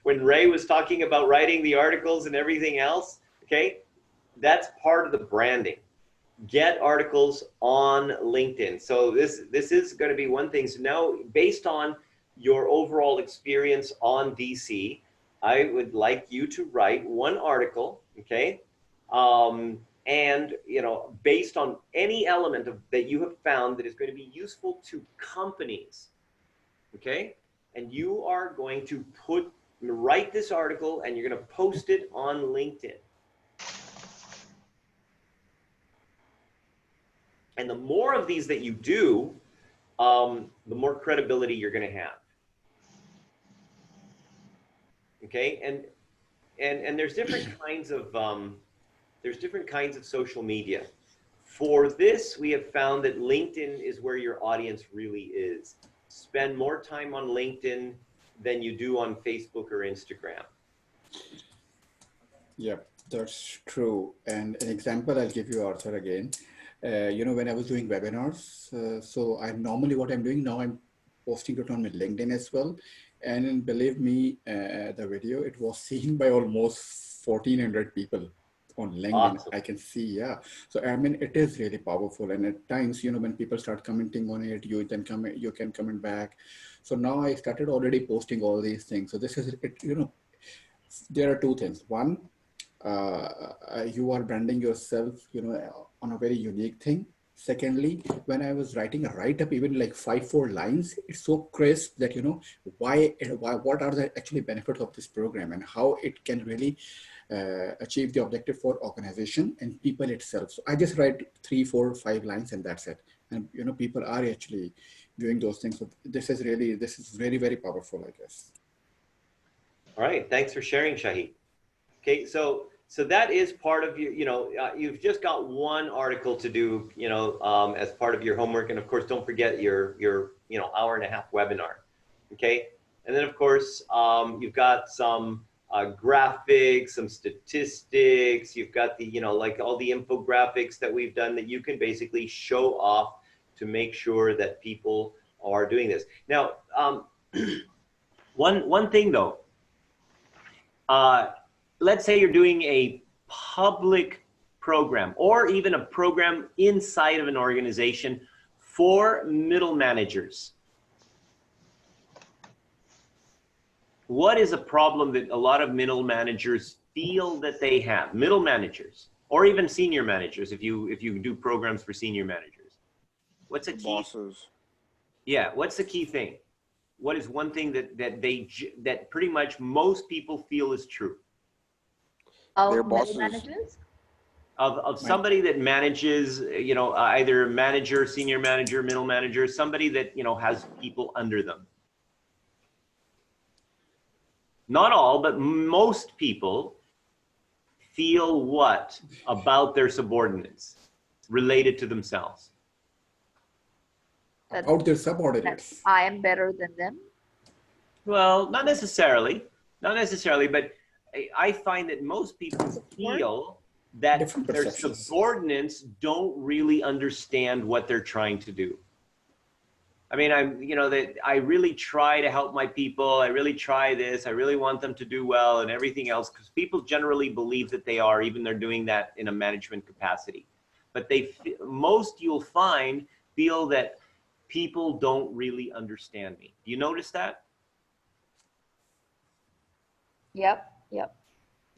when Ray was talking about writing the articles and everything else, okay, that's part of the branding. Get articles on LinkedIn. So this is going to be one thing. So now, based on your overall experience on DC, I would like you to write one article, okay? And based on any element that you have found that is going to be useful to companies, okay? And you are going to write this article and you're going to post it on LinkedIn. And the more of these that you do, the more credibility you're going to have. Okay, and there's different kinds of social media. For this, we have found that LinkedIn is where your audience really is. Spend more time on LinkedIn than you do on Facebook or Instagram. Yeah, that's true. And an example I'll give you, Arthur, again. When I was doing webinars, so what I'm doing now, I'm posting it on my LinkedIn as well. And believe me, the video, it was seen by almost 1,400 people on LinkedIn. Awesome. I can see, yeah. So, I mean, it is really powerful. And at times, when people start commenting on it, you can comment back. So now I started already posting all these things. So this is it, there are two things. One, you are branding yourself, on a very unique thing. Secondly, when I was writing a write-up, even like 5-4 lines, it's so crisp that, what are the actually benefits of this program and how it can really achieve the objective for organization and people itself. So I just write 3, 4, 5 lines and that's it. And, people are actually doing those things. So this is very, very powerful, I guess. All right, thanks for sharing, Shahid. Okay, so that is part of your, you've just got one article to do, as part of your homework. And of course, don't forget your hour-and-a-half webinar, okay? And then of course, you've got some graphics, some statistics, you've got the, like all the infographics that we've done that you can basically show off to make sure that people are doing this. Now, one thing though, let's say you're doing a public program or even a program inside of an organization for middle managers. What is a problem that a lot of middle managers feel that they have? Middle managers or even senior managers, if you do programs for senior managers. What's a key? Bosses. Yeah, what's the key thing? What is one thing that pretty much most people feel is true? Their bosses. Managers? Of somebody that manages, either manager, senior manager, middle manager, somebody that, has people under them. Not all, but most people feel what about their subordinates related to themselves? About their subordinates. I am better than them. Well, not necessarily, but I find that most people feel that their subordinates don't really understand what they're trying to do. I mean, I really try to help my people. I really try this. I really want them to do well and everything else, because people generally believe that they are, even they're doing that in a management capacity. But most you'll find feel that people don't really understand me. Do you notice that? Yep.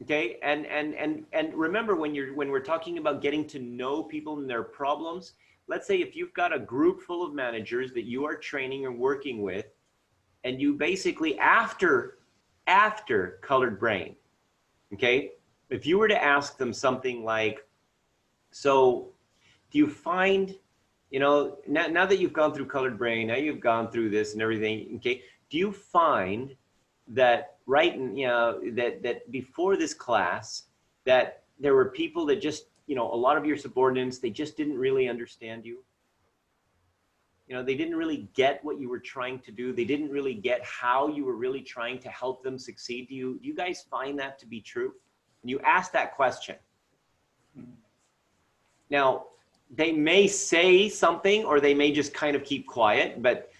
Okay, and remember when we're talking about getting to know people and their problems, let's say if you've got a group full of managers that you are training and working with, and you basically after Colored Brain, okay, if you were to ask them something like, so do you find, now that you've gone through Colored Brain, now you've gone through this and everything, okay, do you find that that before this class, that there were people that just, you know, a lot of your subordinates, they just didn't really understand you. You know, they didn't really get what you were trying to do. They didn't really get how you were really trying to help them succeed. Do you guys find that to be true? And you ask that question. Now, they may say something or they may just kind of keep quiet, but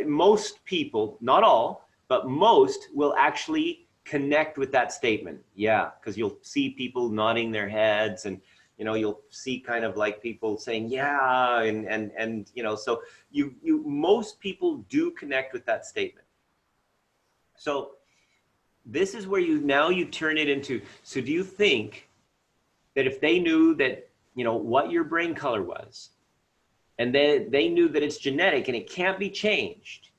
most people, not all, but most will actually connect with that statement. Yeah, because you'll see people nodding their heads, and you know, you'll see kind of like people saying yeah, and you know, so most people do connect with that statement. So this is where you turn it into, so do you think that if they knew that, you know, what your brain color was, and they knew that it's genetic and it can't be changed,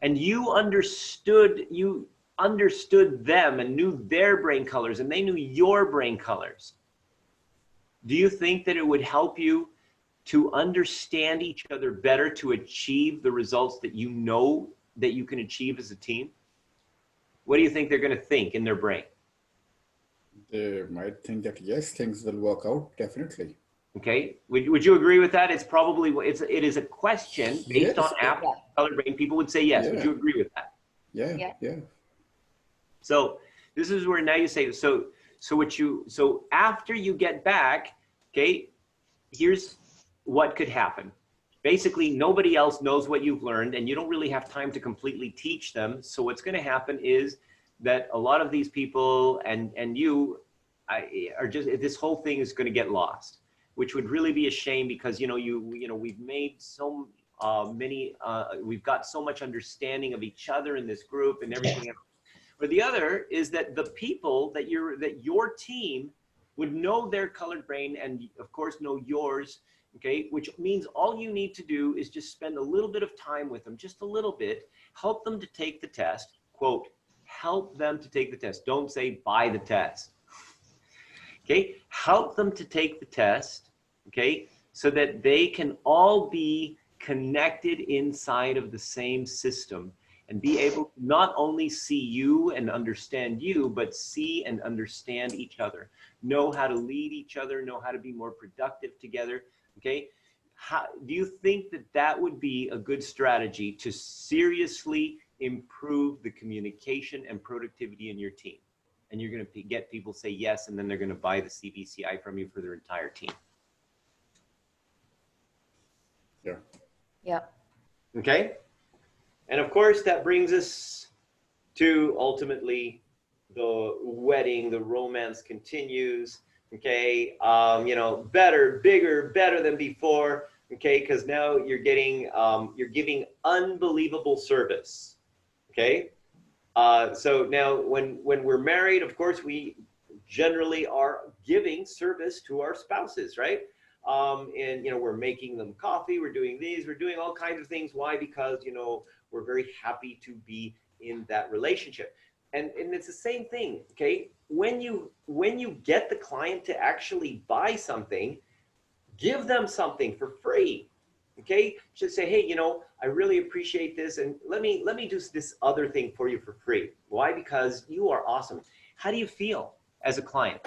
and you understood them and knew their brain colors and they knew your brain colors, do you think that it would help you to understand each other better to achieve the results that you know that you can achieve as a team? What do you think they're going to think in their brain? They might think that yes, things will work out, definitely. Okay, would you agree with that? It's probably, it is a question based on apt color brain. People would say yes. Would you agree with that? Yeah. So this is where now you say, so after you get back, okay, here's what could happen. Basically, nobody else knows what you've learned and you don't really have time to completely teach them. So what's going to happen is that a lot of these people and you are just, this whole thing is going to get lost, which would really be a shame, because, you know, we've made so many, we've got so much understanding of each other in this group and everything else. But the other is that the people that your team would know their colored brain and of course know yours, okay, which means all you need to do is just spend a little bit of time with them, just a little bit, help them to take the test, quote, help them to take the test. Don't say buy the test. Okay, help them to take the test, okay, so that they can all be connected inside of the same system and be able to not only see you and understand you, but see and understand each other, know how to lead each other, know how to be more productive together, okay? Do you think that that would be a good strategy to seriously improve the communication and productivity in your team? And you're going to get people say yes, and then they're going to buy the CBCI from you for their entire team. Yeah. Okay. And of course, that brings us to ultimately the wedding. The romance continues. Okay. You know, better, bigger, better than before. Okay. Because now you're giving unbelievable service. Okay. So now when we're married, of course, we generally are giving service to our spouses, right? And, you know, we're making them coffee, we're doing these, we're doing all kinds of things. Why? Because, you know, we're very happy to be in that relationship. And it's the same thing, okay? When you get the client to actually buy something, give them something for free. Okay, just say, hey, you know, I really appreciate this, and let me do this other thing for you for free. Why? Because you are awesome. How do you feel as a client?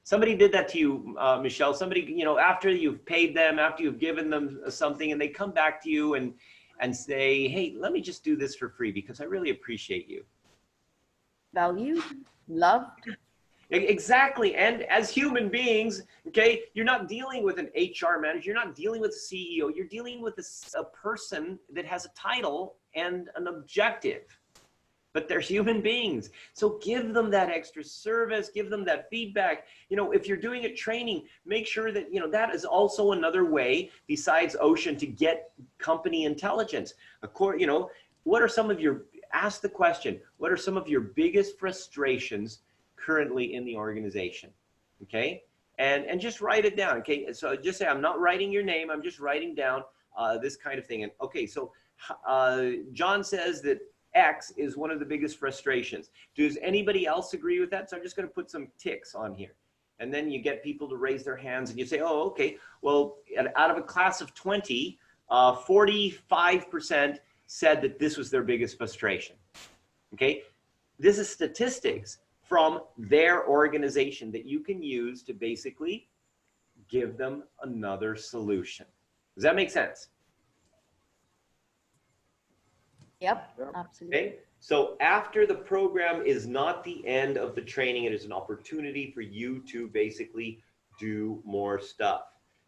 Somebody did that to you, Michelle. Somebody, you know, after you've paid them, after you've given them something, and they come back to you and say, hey, let me just do this for free because I really appreciate you. Valued, loved. Exactly. And as human beings, okay, you're not dealing with an HR manager, you're not dealing with a CEO, you're dealing with a person that has a title and an objective, but they're human beings. So give them that extra service, give them that feedback. You know, if you're doing a training, make sure that, you know, that is also another way besides Ocean to get company intelligence. Of course, you know, ask the question, what are some of your biggest frustrations currently in the organization? Okay, and just write it down. Okay, so just say, I'm not writing your name, I'm just writing down this kind of thing. And okay, so John says that X is one of the biggest frustrations. Does anybody else agree with that? So I'm just going to put some ticks on here, and then you get people to raise their hands, and you say, oh, okay, well, out of a class of 20, 45% said that this was their biggest frustration. Okay, this is statistics. from their organization that you can use to basically give them another solution. Does that make sense? Yep, absolutely. Okay. So after the program is not the end of the training, it is an opportunity for you to basically do more stuff.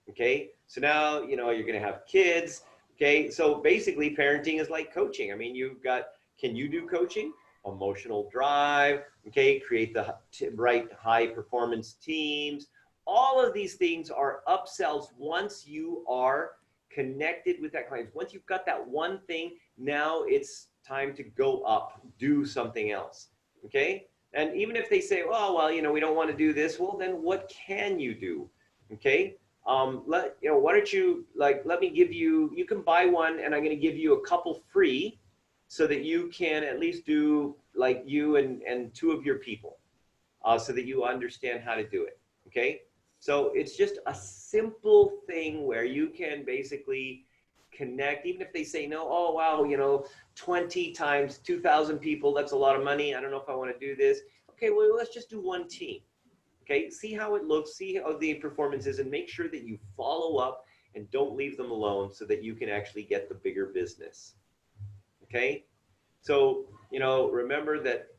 Okay. So now, you know, you're going to have kids. Okay. So basically parenting is like coaching. I mean, you've got, can you do coaching? Emotional drive. Okay. Create the right high performance teams. All of these things are upsells once you are connected with that client. Once you've got that one thing, now it's time to go up, do something else. Okay. And even if they say, oh, well, you know, we don't want to do this. Well, then what can you do? Okay. Why don't you let me give you, you can buy one and I'm going to give you a couple free so that you can at least do like you and two of your people so that you understand how to do it. Okay. So it's just a simple thing where you can basically connect, even if they say no, oh, wow, you know, 20 times 2,000 people, that's a lot of money. I don't know if I want to do this. Okay, well, let's just do one team. Okay, see how it looks, see how the performance is, and make sure that you follow up and don't leave them alone so that you can actually get the bigger business. Okay, so, you know, remember that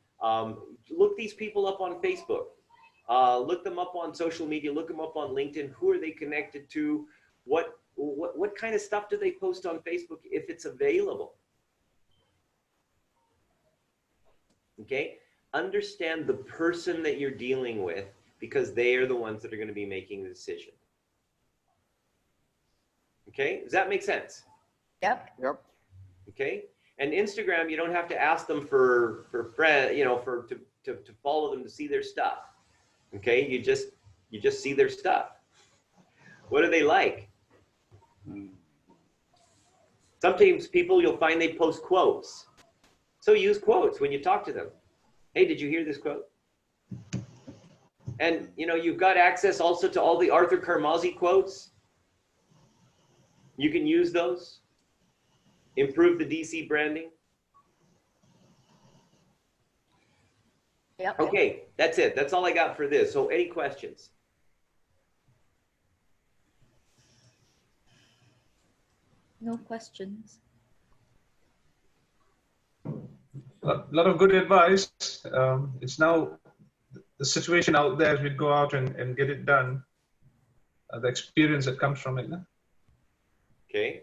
look these people up on Facebook. Look them up on social media, look them up on LinkedIn. Who are they connected to? What kind of stuff do they post on Facebook if it's available? Okay, understand the person that you're dealing with because they are the ones that are going to be making the decision. Okay, does that make sense? Yep. Yep. Okay, and Instagram, you don't have to ask them for friend, you know, to follow them to see their stuff. Okay, you just see their stuff. What do they like? Sometimes people, you'll find they post quotes. So use quotes when you talk to them. Hey, did you hear this quote? And you know, you've got access also to all the Arthur Karmazin quotes. You can use those. Improve the DC branding. Yep. Okay, that's it. That's all I got for this. So any questions? No questions. A lot of good advice. It's now the situation out there as we go out and get it done, the experience that comes from it. No? Okay.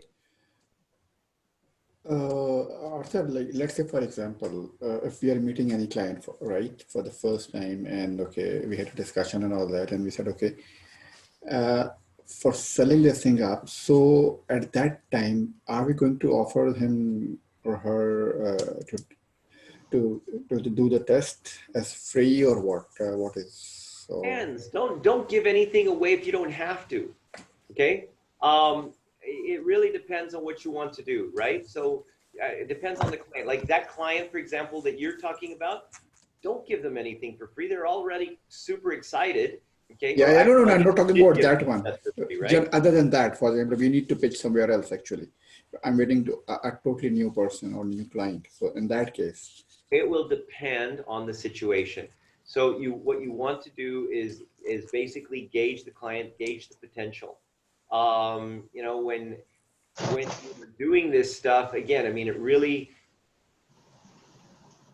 Arthur, like, let's say, for example, if we are meeting any client, for the first time, and okay, we had a discussion and all that, and we said, okay, for selling this thing up, so at that time, are we going to offer him or her to do the test as free or what? What is so? Hands. Don't give anything away if you don't have to. Okay. It really depends on what you want to do, right? So it depends on the client. Like that client, for example, that you're talking about, don't give them anything for free. They're already super excited. Okay. Yeah, I don't know. I'm not talking about that one. Free, right? Other than that, for example, we need to pitch somewhere else. Actually, I'm waiting to a totally new person or new client. So in that case, it will depend on the situation. So what you want to do is basically gauge the client, gauge the potential. You know, when you're doing this stuff, again, I mean, it really,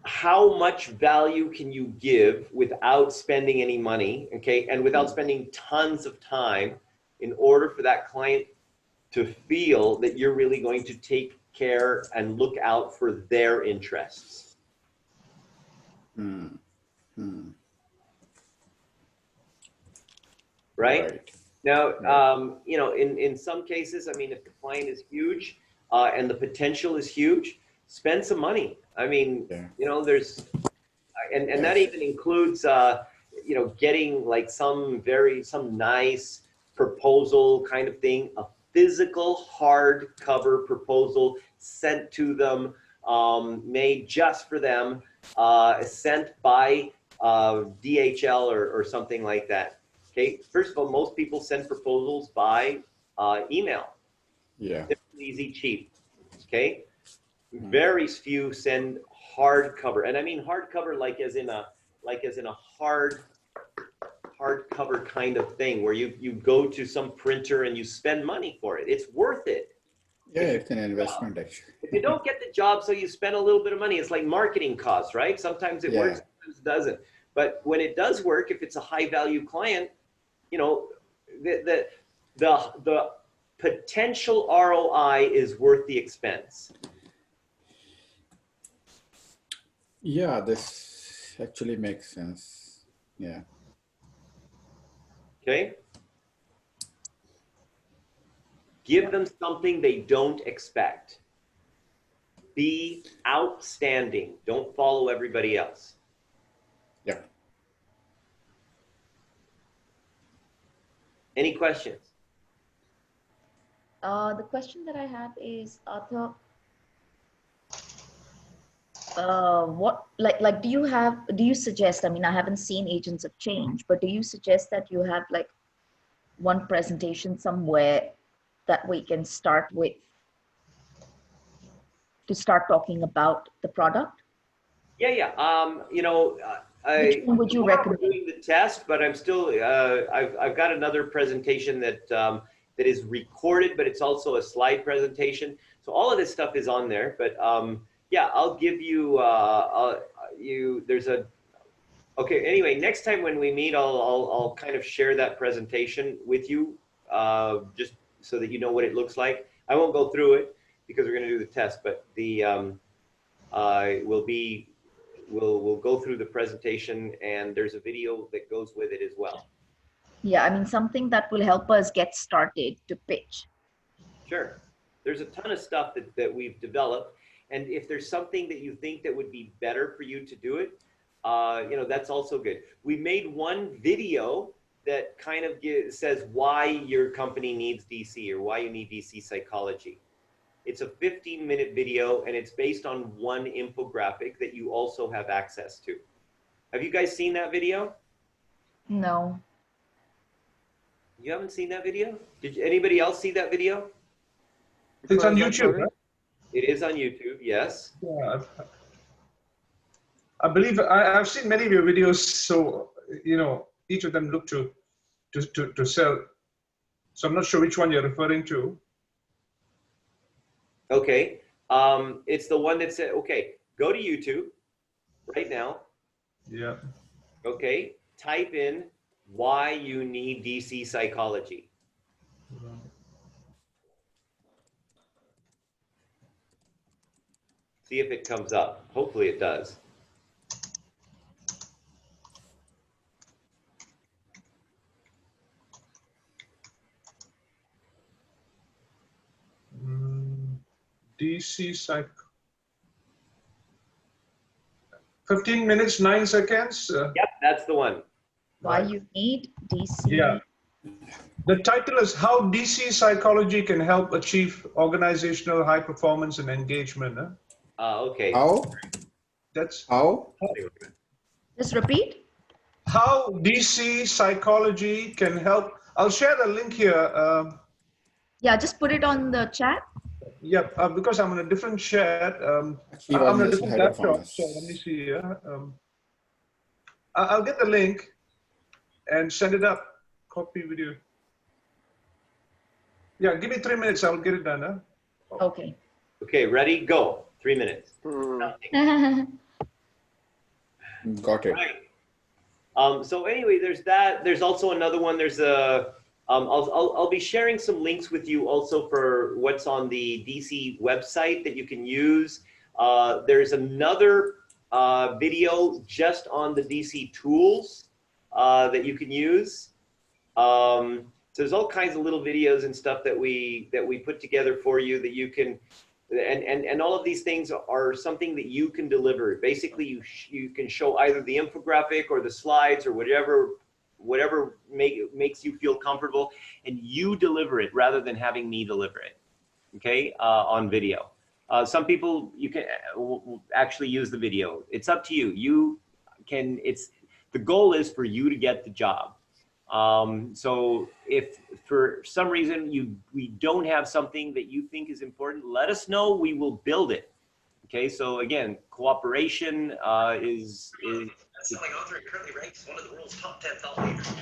how much value can you give without spending any money, okay, and without spending tons of time in order for that client to feel that you're really going to take care and look out for their interests. Right? Now, you know, in some cases, I mean, if the client is huge and the potential is huge, spend some money. I mean, you know, there's, and that even includes, you know, getting like some nice proposal kind of thing, a physical hardcover proposal sent to them, made just for them, sent by DHL or something like that. Okay, first of all, most people send proposals by email. yeah, Simple, easy, cheap. Okay, very few send hardcover, and I mean hardcover like as in a like as in a hardcover kind of thing where you go to some printer and you spend money for it. It's worth it. Yeah, it's an investment actually. If you don't get the job, so you spend a little bit of money. It's like marketing costs, right? Sometimes it works, sometimes it doesn't. But when it does work, if it's a high value client, you know, the potential ROI is worth the expense. Yeah, this actually makes sense. Yeah. Okay. Give them something they don't expect. Be outstanding. Don't follow everybody else. Yeah. Any questions? The question that I have is, Arthur, do you suggest, I mean, I haven't seen Agents of Change, but do you suggest that you have like one presentation somewhere that we can start with to start talking about the product? Yeah. You know, Which one would you recommend? We're doing the test, but I'm still, I've got another presentation that, that is recorded, but it's also a slide presentation. So all of this stuff is on there, but yeah, I'll give you, okay, anyway, next time when we meet, I'll kind of share that presentation with you, just so that you know what it looks like. I won't go through it because we're going to do the test, but we'll go through the presentation, and there's a video that goes with it as well. Yeah, I mean, something that will help us get started to pitch. Sure. There's a ton of stuff that we've developed. And if there's something that you think that would be better for you to do it, you know, that's also good. We made one video that kind of says why your company needs DC or why you need DC psychology. It's a 15-minute video, and it's based on one infographic that you also have access to. Have you guys seen that video? No. You haven't seen that video? Did anybody else see that video? It's on YouTube, right? It is on YouTube, yes. Yeah, I believe I've seen many of your videos. So, you know, each of them look to sell. So I'm not sure which one you're referring to. Okay. It's the one that said, okay, go to YouTube right now. Yeah. Okay. Type in why you need DC psychology. See if it comes up. Hopefully it does. DC psych. 15 minutes, 9 seconds. Yep, that's the one. Why you need DC? Yeah. The title is How DC Psychology Can Help Achieve Organizational High Performance and Engagement. Okay. How? That's How? Just repeat. How DC Psychology Can Help. I'll share the link here. Yeah, just put it on the chat. Yeah, because I'm on a different chat. I'm on a different laptop, so let me see here. I'll get the link and send it up. Copy video. Yeah, give me 3 minutes. I'll get it done. Huh? Okay. Okay, ready? Go. 3 minutes. Got it. Right. So anyway, there's that. There's also another one. There's a. I'll be sharing some links with you also for what's on the DC website that you can use. There's another video just on the DC tools that you can use. So there's all kinds of little videos and stuff that we put together for you that you can, and all of these things are something that you can deliver. Basically, you can show either the infographic or the slides or whatever makes you feel comfortable, and you deliver it rather than having me deliver it. Okay, on video. Some people you can actually use the video. It's up to you. You can. The goal is for you to get the job. So if for some reason we don't have something that you think is important, let us know. We will build it. Okay, so again, cooperation is Best-selling author and currently ranks one of the world's top 10 thought leaders.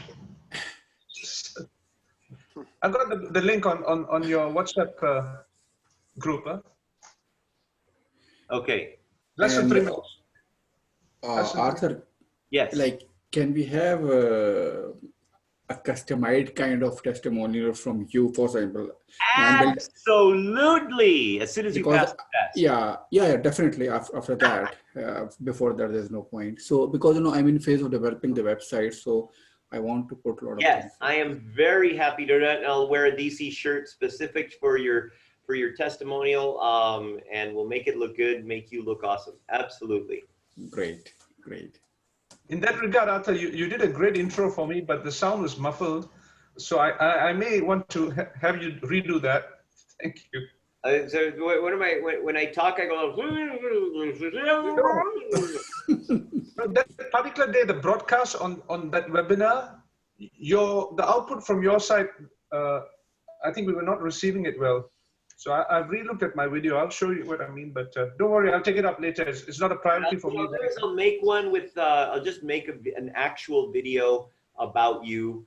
I've got the link on your WhatsApp group. Huh? Okay. Less than And 3 minutes. Arthur, Yes. like, can we have a customized kind of testimonial from you, for example? Absolutely. As soon as you Because pass the test. yeah, definitely. After that, before that, there's no point. So because I'm in phase of developing the website, so I want to put a lot of Yes, things. I am very happy to do that. I'll wear a DC shirt specific for your testimonial, and we'll make it look good, make you look awesome. Absolutely. Great. In that regard, Arthur, you did a great intro for me, but the sound was muffled. So I may want to have you redo that. Thank you. So what am I, when I talk, I go, That particular day, the broadcast on that webinar, the output from your side, I think we were not receiving it well. So I've re-looked at my video. I'll show you what I mean, but don't worry, I'll take it up later. It's not a priority for me. I'll make one with, I'll just make an actual video about you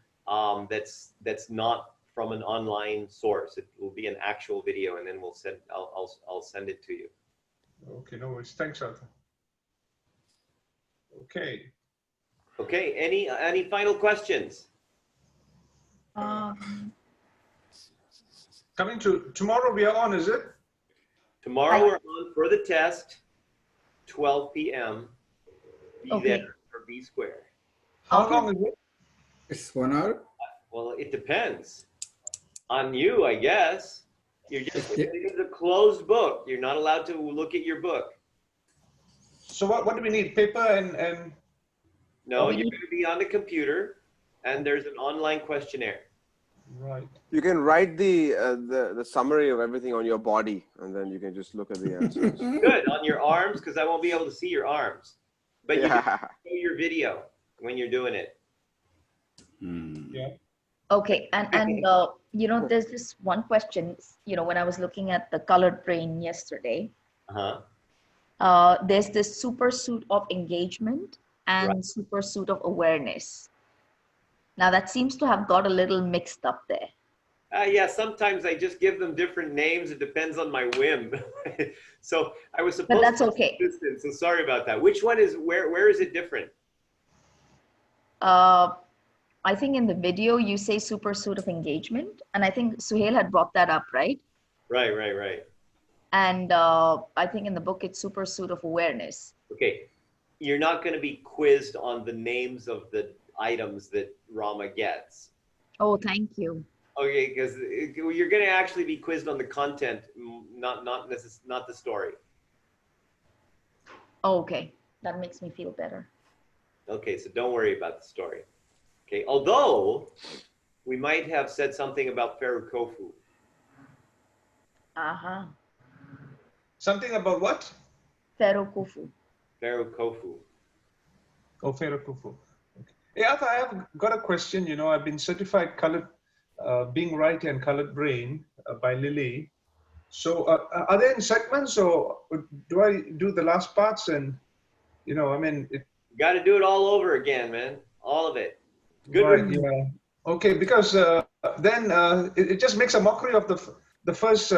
that's not from an online source. It will be an actual video, and then I'll send it to you. Okay, no worries. Thanks, Arthur. Okay. Okay, any final questions? Coming to tomorrow, we are on, is it? Tomorrow we're on for the test, 12 p.m. Be there for B Square. How long is it? It's 1 hour. Well, it depends on you, I guess. It's a closed book. You're not allowed to look at your book. So what do we need? Paper and No, you're going to be on the computer, and there's an online questionnaire. Right. You can write the summary of everything on your body, and then you can just look at the answers. Good, on your arms, because I won't be able to see your arms. But you can show your video when you're doing it. Yeah. Okay, and there's this one question, when I was looking at the colored brain yesterday, there's this super suit of engagement and super suit of awareness. Now that seems to have got a little mixed up there. Yeah, sometimes I just give them different names. It depends on my whim. So I was supposed but that's to okay. So sorry about that. Which one is, where is it different? I think in the video you say super suit of engagement, and I think Suhail had brought that up, right? Right. And I think in the book it's super suit of awareness. Okay, you're not going to be quizzed on the names of the items that Rama gets. Oh, thank you. Okay, because you're going to actually be quizzed on the content, not the story. Oh, okay, that makes me feel better. Okay, so don't worry about the story. Okay, although we might have said something about Pharaoh Khufu. Something about what? Pharaoh Khufu. Pharaoh Khufu. Oh, Pharaoh Khufu. Okay. Hey, Arthur, I have got a question. I've been certified colored, being right and colored brain by Lily. So are they in segments, or do I do the last parts? And, you got to do it all over again, man. All of it. Good. Right, yeah. Okay, because then it just makes a mockery of the first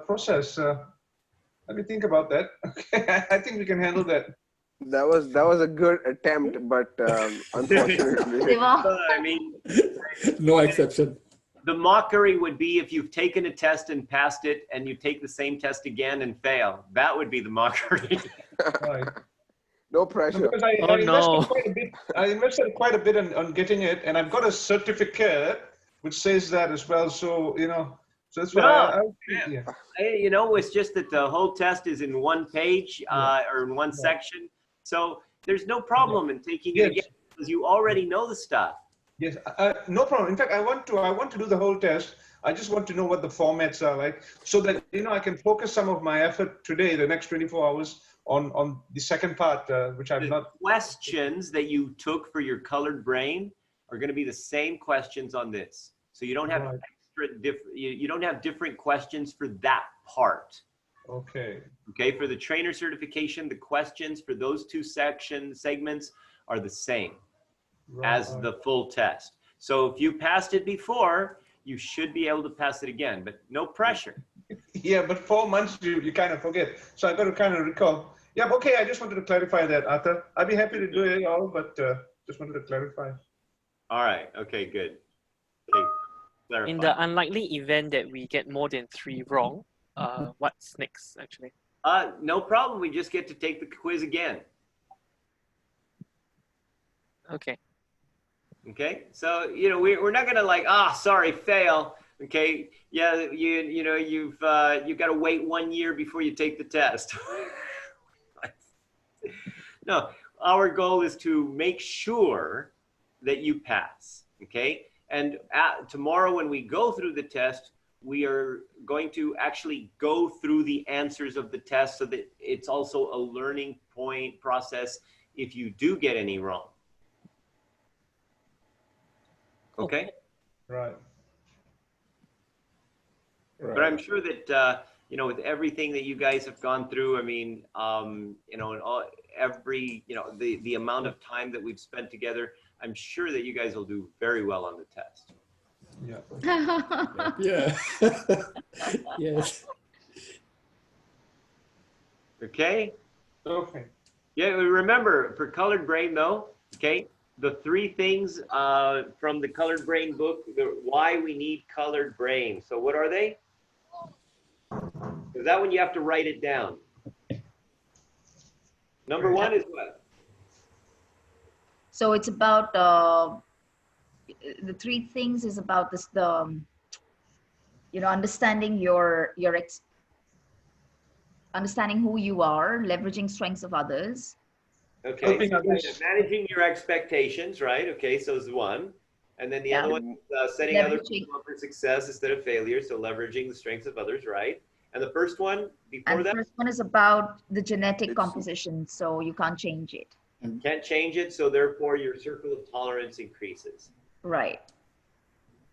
process. Let me think about that. Okay, I think we can handle that. That was a good attempt, but unfortunately. I mean, no exception. The mockery would be if you've taken a test and passed it, and you take the same test again and fail. That would be the mockery. Right. No pressure. Because I invested quite a bit on getting it, and I've got a certificate which says that as well. So so that's why it's just that the whole test is in one page or in one section. So there's no problem in taking it again because you already know the stuff. Yes, no problem. In fact, I want to do the whole test. I just want to know what the formats are like, so that I can focus some of my effort today, the next 24 hours, on the second part, which I've not. Questions that you took for your colored brain are going to be the same questions on this, so you don't have you don't have different questions for that part. Okay. Okay, for the trainer certification, the questions for those two segments are the same as the full test. So if you passed it before, you should be able to pass it again, but no pressure. Yeah, but 4 months you kind of forget. So I got to kind of recall. Yeah, okay. I just wanted to clarify that, Arthur. I'd be happy to do it all, but just wanted to clarify. All right. Okay, good. Okay. Clarify. In the unlikely event that we get more than 3 wrong, what's next actually? No problem. We just get to take the quiz again. Okay. Okay. So, you know, we're not going to like, sorry, fail. Okay. Yeah. You know, you've got to wait 1 year before you take the test. No, our goal is to make sure that you pass. Okay. And tomorrow when we go through the test, we are going to actually go through the answers of the test so that it's also a learning point process if you do get any wrong. Okay? Right. But I'm sure that, you know, with everything that you guys have gone through, I mean, you know, and you know, the amount of time that we've spent together, I'm sure that you guys will do very well on the test. Yeah. Yeah. Yes. Okay? Okay. Yeah, remember, for Colored Brain though, okay, the 3 things from the Colored Brain book, why we need colored brain. So what are they? Because that one you have to write it down. Number 1 is what? So it's about the 3 things is about this, you know, understanding understanding who you are, leveraging strengths of others. Okay, so managing your expectations, right? Okay, so it's 1. And then the other one is setting other people up for success instead of failure. So leveraging the strengths of others, right? And the first one before that? The first one is about the genetic composition, so you can't change it. Can't change it, so therefore your circle of tolerance increases. Right.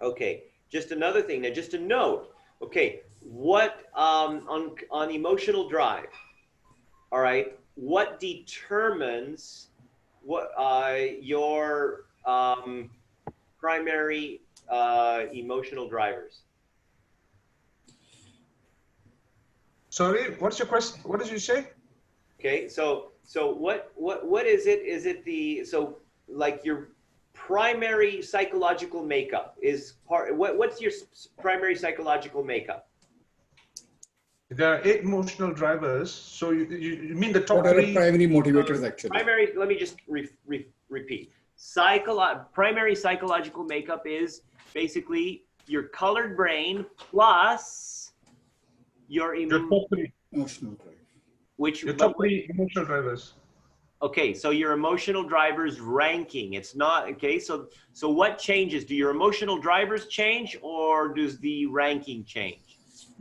Okay, just another thing now, just a note. Okay, what on emotional drive, all right, what determines what your primary emotional drivers? Sorry, what's your question? What did you say? Okay, so what is it? Is it so like your primary psychological makeup is what's your primary psychological makeup? There are 8 emotional drivers. So you mean the top What are 3? the primary motivators actually? Primary, let me just repeat. Primary psychological makeup is basically your colored brain plus your top 3 emotional drive. Your top 3 emotional drivers. Okay, so your emotional drivers ranking. It's not okay. So what changes? Do your emotional drivers change, or does the ranking change?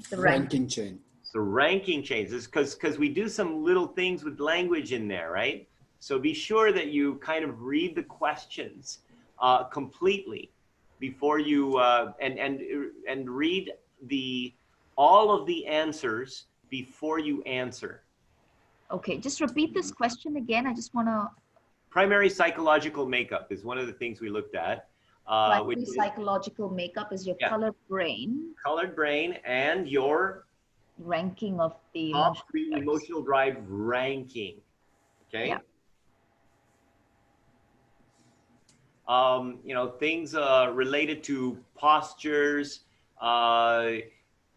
The ranking change. The ranking changes because we do some little things with language in there, right? So be sure that you kind of read the questions completely before you and read all of the answers before you answer. Okay, just repeat this question again. I just want to. Primary psychological makeup is one of the things we looked at. Primary psychological makeup is your colored brain. Colored brain and your ranking of the top 3 emotional drive ranking. Okay. Yeah. You know, things related to postures,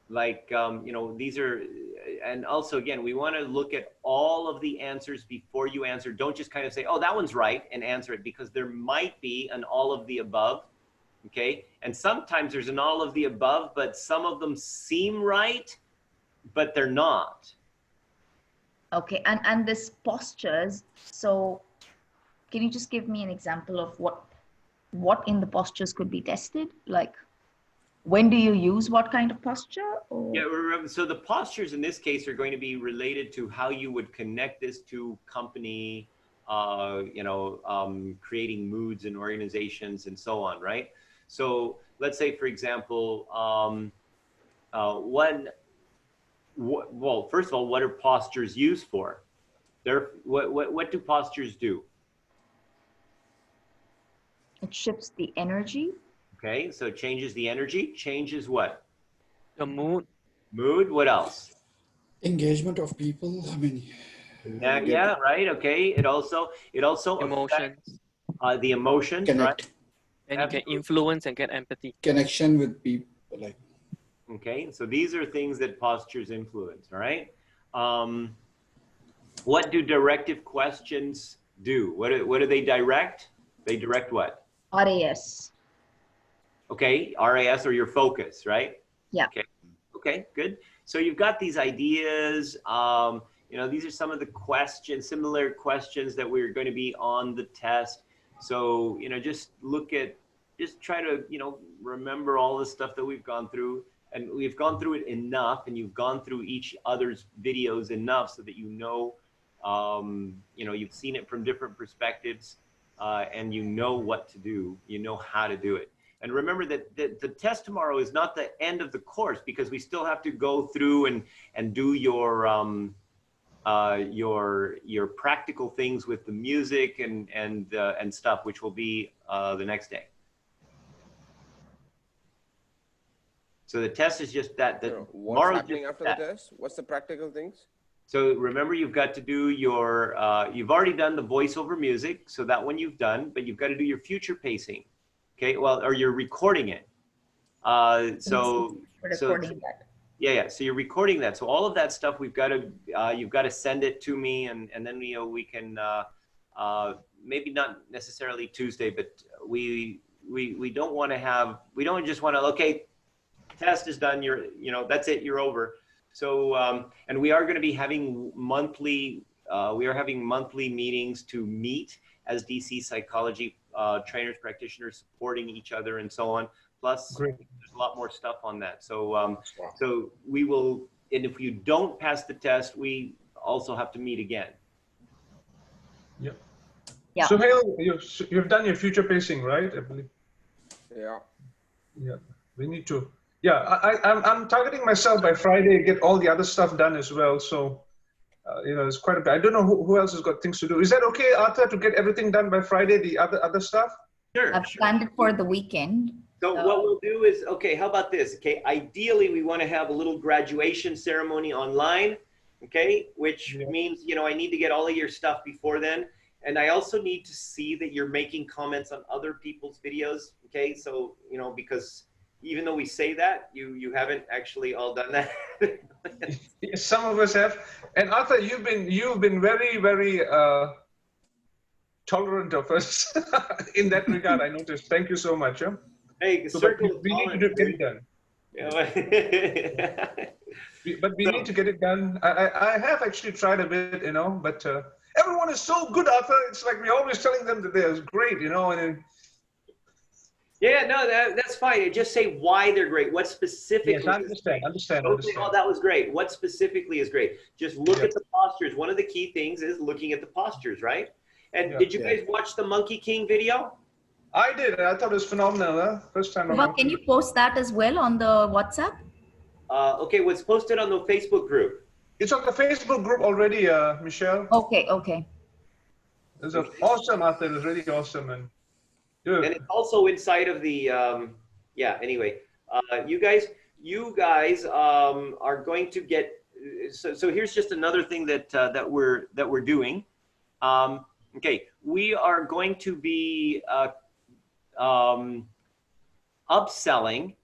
like, you know, these are, and also again, we want to look at all of the answers before you answer. Don't just kind of say, oh, that one's right, and answer it, because there might be an all of the above. Okay. And sometimes there's an all of the above, but some of them seem right, but they're not. Okay. And this postures. So can you just give me an example of what in the postures could be tested? Like, when do you use what kind of posture? Or? Yeah, remember, so the postures in this case are going to be related to how you would connect this to company, you know, creating moods in organizations and so on, right? So let's say, for example, well, first of all, what are postures used for? What do postures do? It shifts the energy. Okay, so it changes the energy. Changes what? The mood. Mood. What else? Engagement of people. I mean, Yeah, get yeah, right. Okay. It also affects Emotions. the emotions, right? connect And you can Absolutely. influence and get empathy. connection with people. Like Okay, so these are things that postures influence. All right. What do directive questions do? What do they direct? They direct what? RAS. Okay, RAS, or your focus, right? Yeah. Okay. Okay, good. So you've got these ideas. You know, these are some of the questions, similar questions that we're going to be on the test. So, you know, just try to, you know, remember all the stuff that we've gone through. And we've gone through it enough, and you've gone through each other's videos enough so that you know, you've seen it from different perspectives, and you know what to do. You know how to do it. And remember that the test tomorrow is not the end of the course, because we still have to go through and do your practical things with the music and stuff, which will be the next day. So the test is just that. What's happening after the test? What's the practical things? So remember, you've got to do your, you've already done the voiceover music, so that one you've done, but you've got to do your future pacing. Okay, well, or you're recording it. So yeah. So you're recording that. So all of that stuff, you've got to send it to me, and then we can maybe not necessarily Tuesday, but we don't want to we don't just want to, okay, test is done. That's it. You're over. So and we are going to be having monthly meetings to meet as DC psychology trainers, practitioners, supporting each other and so on. Plus, there's a lot more stuff on that. So so we will, and if you don't pass the test, we also have to meet again. Yep. Yeah. So Hale, you've done your future pacing, right? I believe. Yeah. Yeah. We need to. Yeah, I'm targeting myself by Friday, get all the other stuff done as well. So, it's quite a bit. I don't know who else has got things to do. Is that okay, Arthur, to get everything done by Friday, the other stuff? Sure. I've planned it for the weekend. So what we'll do is, okay, how about this? Okay, ideally, we want to have a little graduation ceremony online, okay, which means, I need to get all of your stuff before then. And I also need to see that you're making comments on other people's videos, okay? So, because even though we say that, you haven't actually all done that. Yes, some of us have. And Arthur, you've been very, very tolerant of us in that regard, I noticed. Thank you so much. Yeah? Hey, so we need to get it done. But we need to get it done. I have actually tried a bit, but everyone is so good, Arthur. It's like we're always telling them that they're great, and yeah, no, that's fine. Just say why they're great. What specifically? Yes, understand. Don't say, oh, that was great. What specifically is great? Just look at the postures. One of the key things is looking at the postures, right? And did you guys watch the Monkey King video? I did. I thought it was phenomenal. Huh? First time. But can you post that as well on the WhatsApp? Okay, what's posted on the Facebook group? It's on the Facebook group already, Michelle. Okay. It's awesome, Arthur. It was really awesome, and it's also inside of the anyway, you guys are going to get, so here's just another thing that we're doing. Okay, we are going to be upselling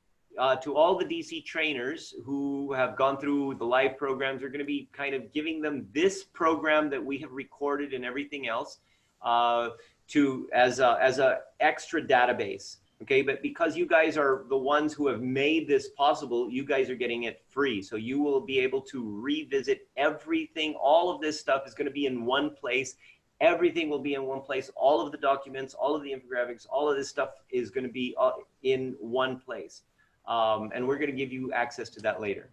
to all the DC trainers who have gone through the live programs. We're going to be kind of giving them this program that we have recorded and everything else as a extra database. Okay, but because you guys are the ones who have made this possible, you guys are getting it free. So you will be able to revisit everything. All of this stuff is going to be in one place. Everything will be in one place. All of the documents, all of the infographics, all of this stuff is going to be in one place. And we're going to give you access to that later.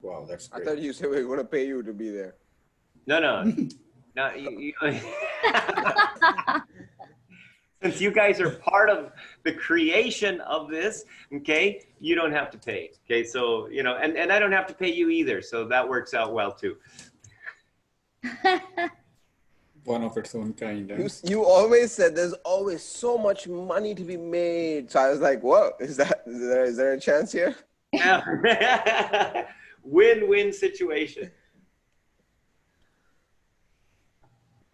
Wow, that's great. I thought you said we were going to pay you to be there. No. Since you guys are part of the creation of this, okay, you don't have to pay. Okay, so, and I don't have to pay you either. So that works out well too. one of its own kind. You always said there's always so much money to be made. So I was like, whoa, is there a chance here? Yeah. Win-win situation.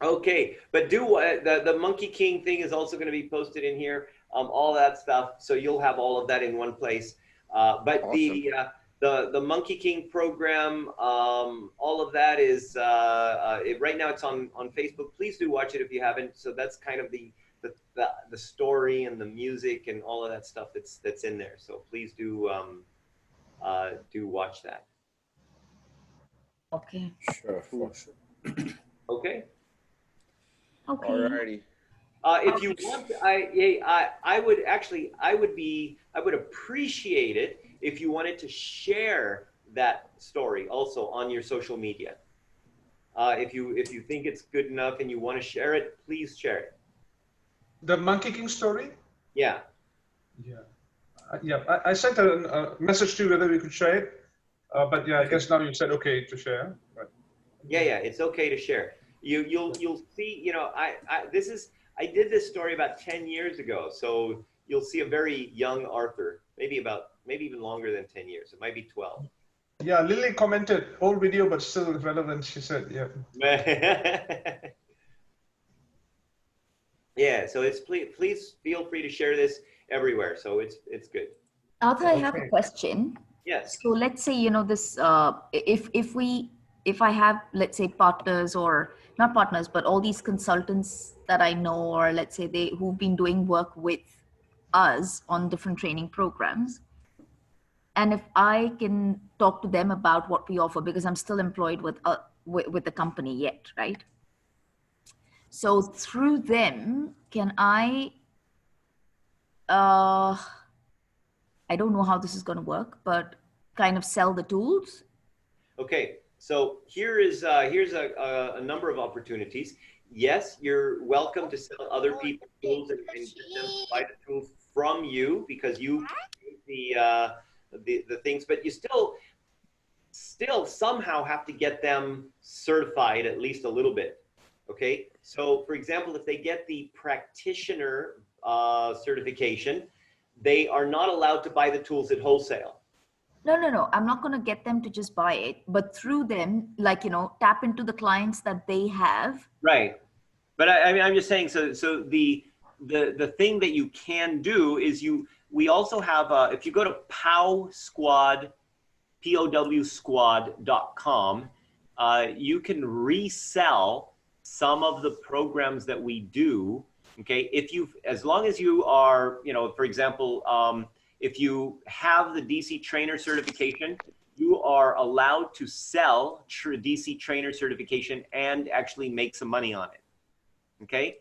Okay, but the Monkey King thing is also going to be posted in here. All that stuff, so you'll have all of that in one place. But awesome. The Monkey King program, all of that is right now it's on Facebook. Please do watch it if you haven't. So that's kind of the story and the music and all of that stuff that's in there. So please do watch that. Okay. Sure, for sure. Okay. Okay. Alrighty. If you want, I would appreciate it if you wanted to share that story also on your social media. If you think it's good enough and you want to share it, please share it. The Monkey King story? Yeah. Yeah. I sent a message to you whether we could share it, but yeah, I guess now you said okay to share. Right. Yeah, it's okay to share. You'll see. You know, I did this story about 10 years ago, so you'll see a very young Arthur, maybe even longer than 10 years. It might be 12. Yeah, Lily commented, old video, but still relevant, she said, yeah. Yeah, so please feel free to share this everywhere. So it's good. Arthur, I have a question. Yes. So let's say, you know, this, if I have, let's say, partners, or not partners, but all these consultants that I know, or let's say who've been doing work with us on different training programs. And if I can talk to them about what we offer, because I'm still employed with the company yet, right? So through them, can I don't know how this is going to work, but kind of sell the tools? Okay, so here's a number of opportunities. Yes, you're welcome to sell other people's tools and get them to buy the tools from you, because you the things, but you still somehow have to get them certified at least a little bit. Okay, so for example, if they get the practitioner certification, they are not allowed to buy the tools at wholesale. No. I'm not going to get them to just buy it, but through them, like, you know, tap into the clients that they have. Right. But I mean, I'm just saying, so the thing that you can do is we also have, if you go to powsquad.com, you can resell some of the programs that we do. Okay. As long as you are, you know, for example, if you have the DC trainer certification, you are allowed to sell DC trainer certification and actually make some money on it. Okay.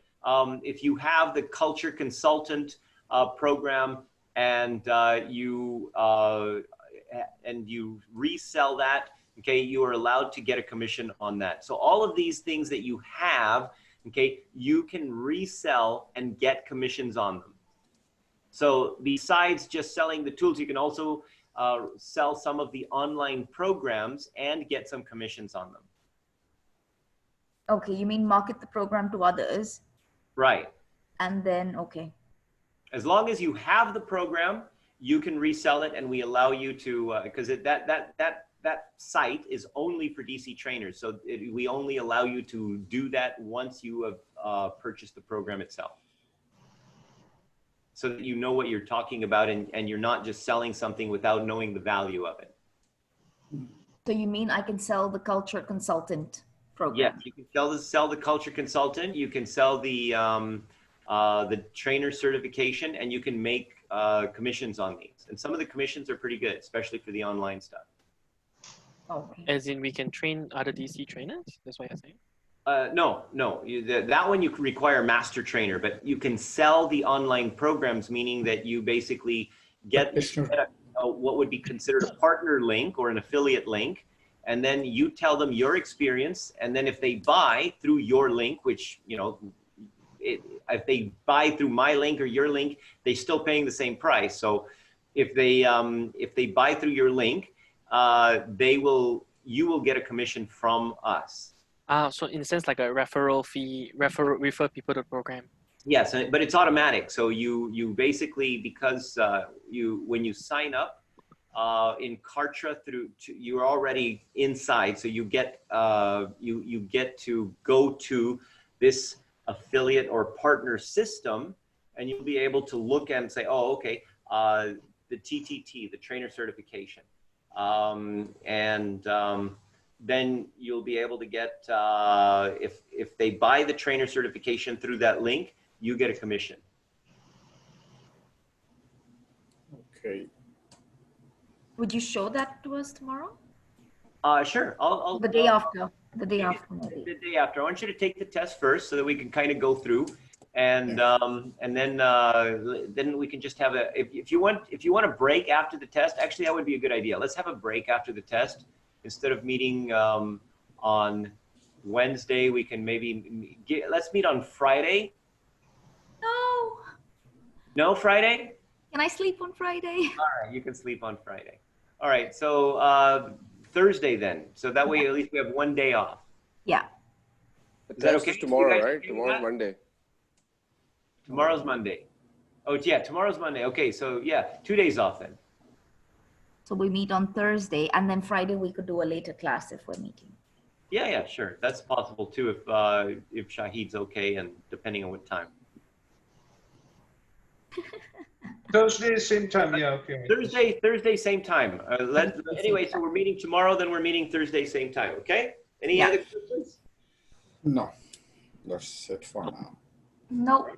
If you have the culture consultant program and you resell that, okay, you are allowed to get a commission on that. So all of these things that you have, okay, you can resell and get commissions on them. So besides just selling the tools, you can also sell some of the online programs and get some commissions on them. Okay, you mean market the program to others? Right. And then, okay. As long as you have the program, you can resell it, and we allow you to, because that site is only for DC trainers. So we only allow you to do that once you have purchased the program itself. So that you know what you're talking about, and you're not just selling something without knowing the value of it. So you mean I can sell the culture consultant program? Yes, you can sell the culture consultant. You can sell the trainer certification, and you can make commissions on these. And some of the commissions are pretty good, especially for the online stuff. Okay. As in, we can train other DC trainers? That's what you're saying? No. That one you can require master trainer, but you can sell the online programs, meaning that you basically get what would be considered a partner link or an affiliate link, and then you tell them your experience, and then if they buy through your link, which, you know, if they buy through my link or your link, they're still paying the same price. So if they buy through your link, you will get a commission from us. So in a sense, like a referral fee, refer people to the program. Yes, but it's automatic. So you basically, because when you sign up in Kartra you're already inside. So you get you get to go to this affiliate or partner system, and you'll be able to look and say, oh, okay, the TTT, the trainer certification, then you'll be able to get if they buy the trainer certification through that link, you get a commission. Okay. Would you show that to us tomorrow? Sure. I'll The day after. The day after. The day after. I want you to take the test first so that we can kind of go through, and then we can just have a. If you want a break after the test, actually that would be a good idea. Let's have a break after the test instead of meeting on Wednesday. We can maybe let's meet on Friday. No. No, Friday? Can I sleep on Friday? All right, you can sleep on Friday. All right, so Thursday then. So that way at least we have one day off. Yeah. The Is that test okay? is tomorrow, You guys right? okay with Tomorrow's that? Monday. Tomorrow's Monday. Oh, yeah, tomorrow's Monday. Okay, so yeah, 2 days off then. So we meet on Thursday, and then Friday we could do a later class if we're meeting. Yeah, sure. That's possible too if Shahid's okay and depending on what time. Thursday, same time. Yeah, okay. Thursday, same time. Anyway, so we're meeting tomorrow, then we're meeting Thursday, same time. Okay? Any other questions? No, that's it for now. Nope.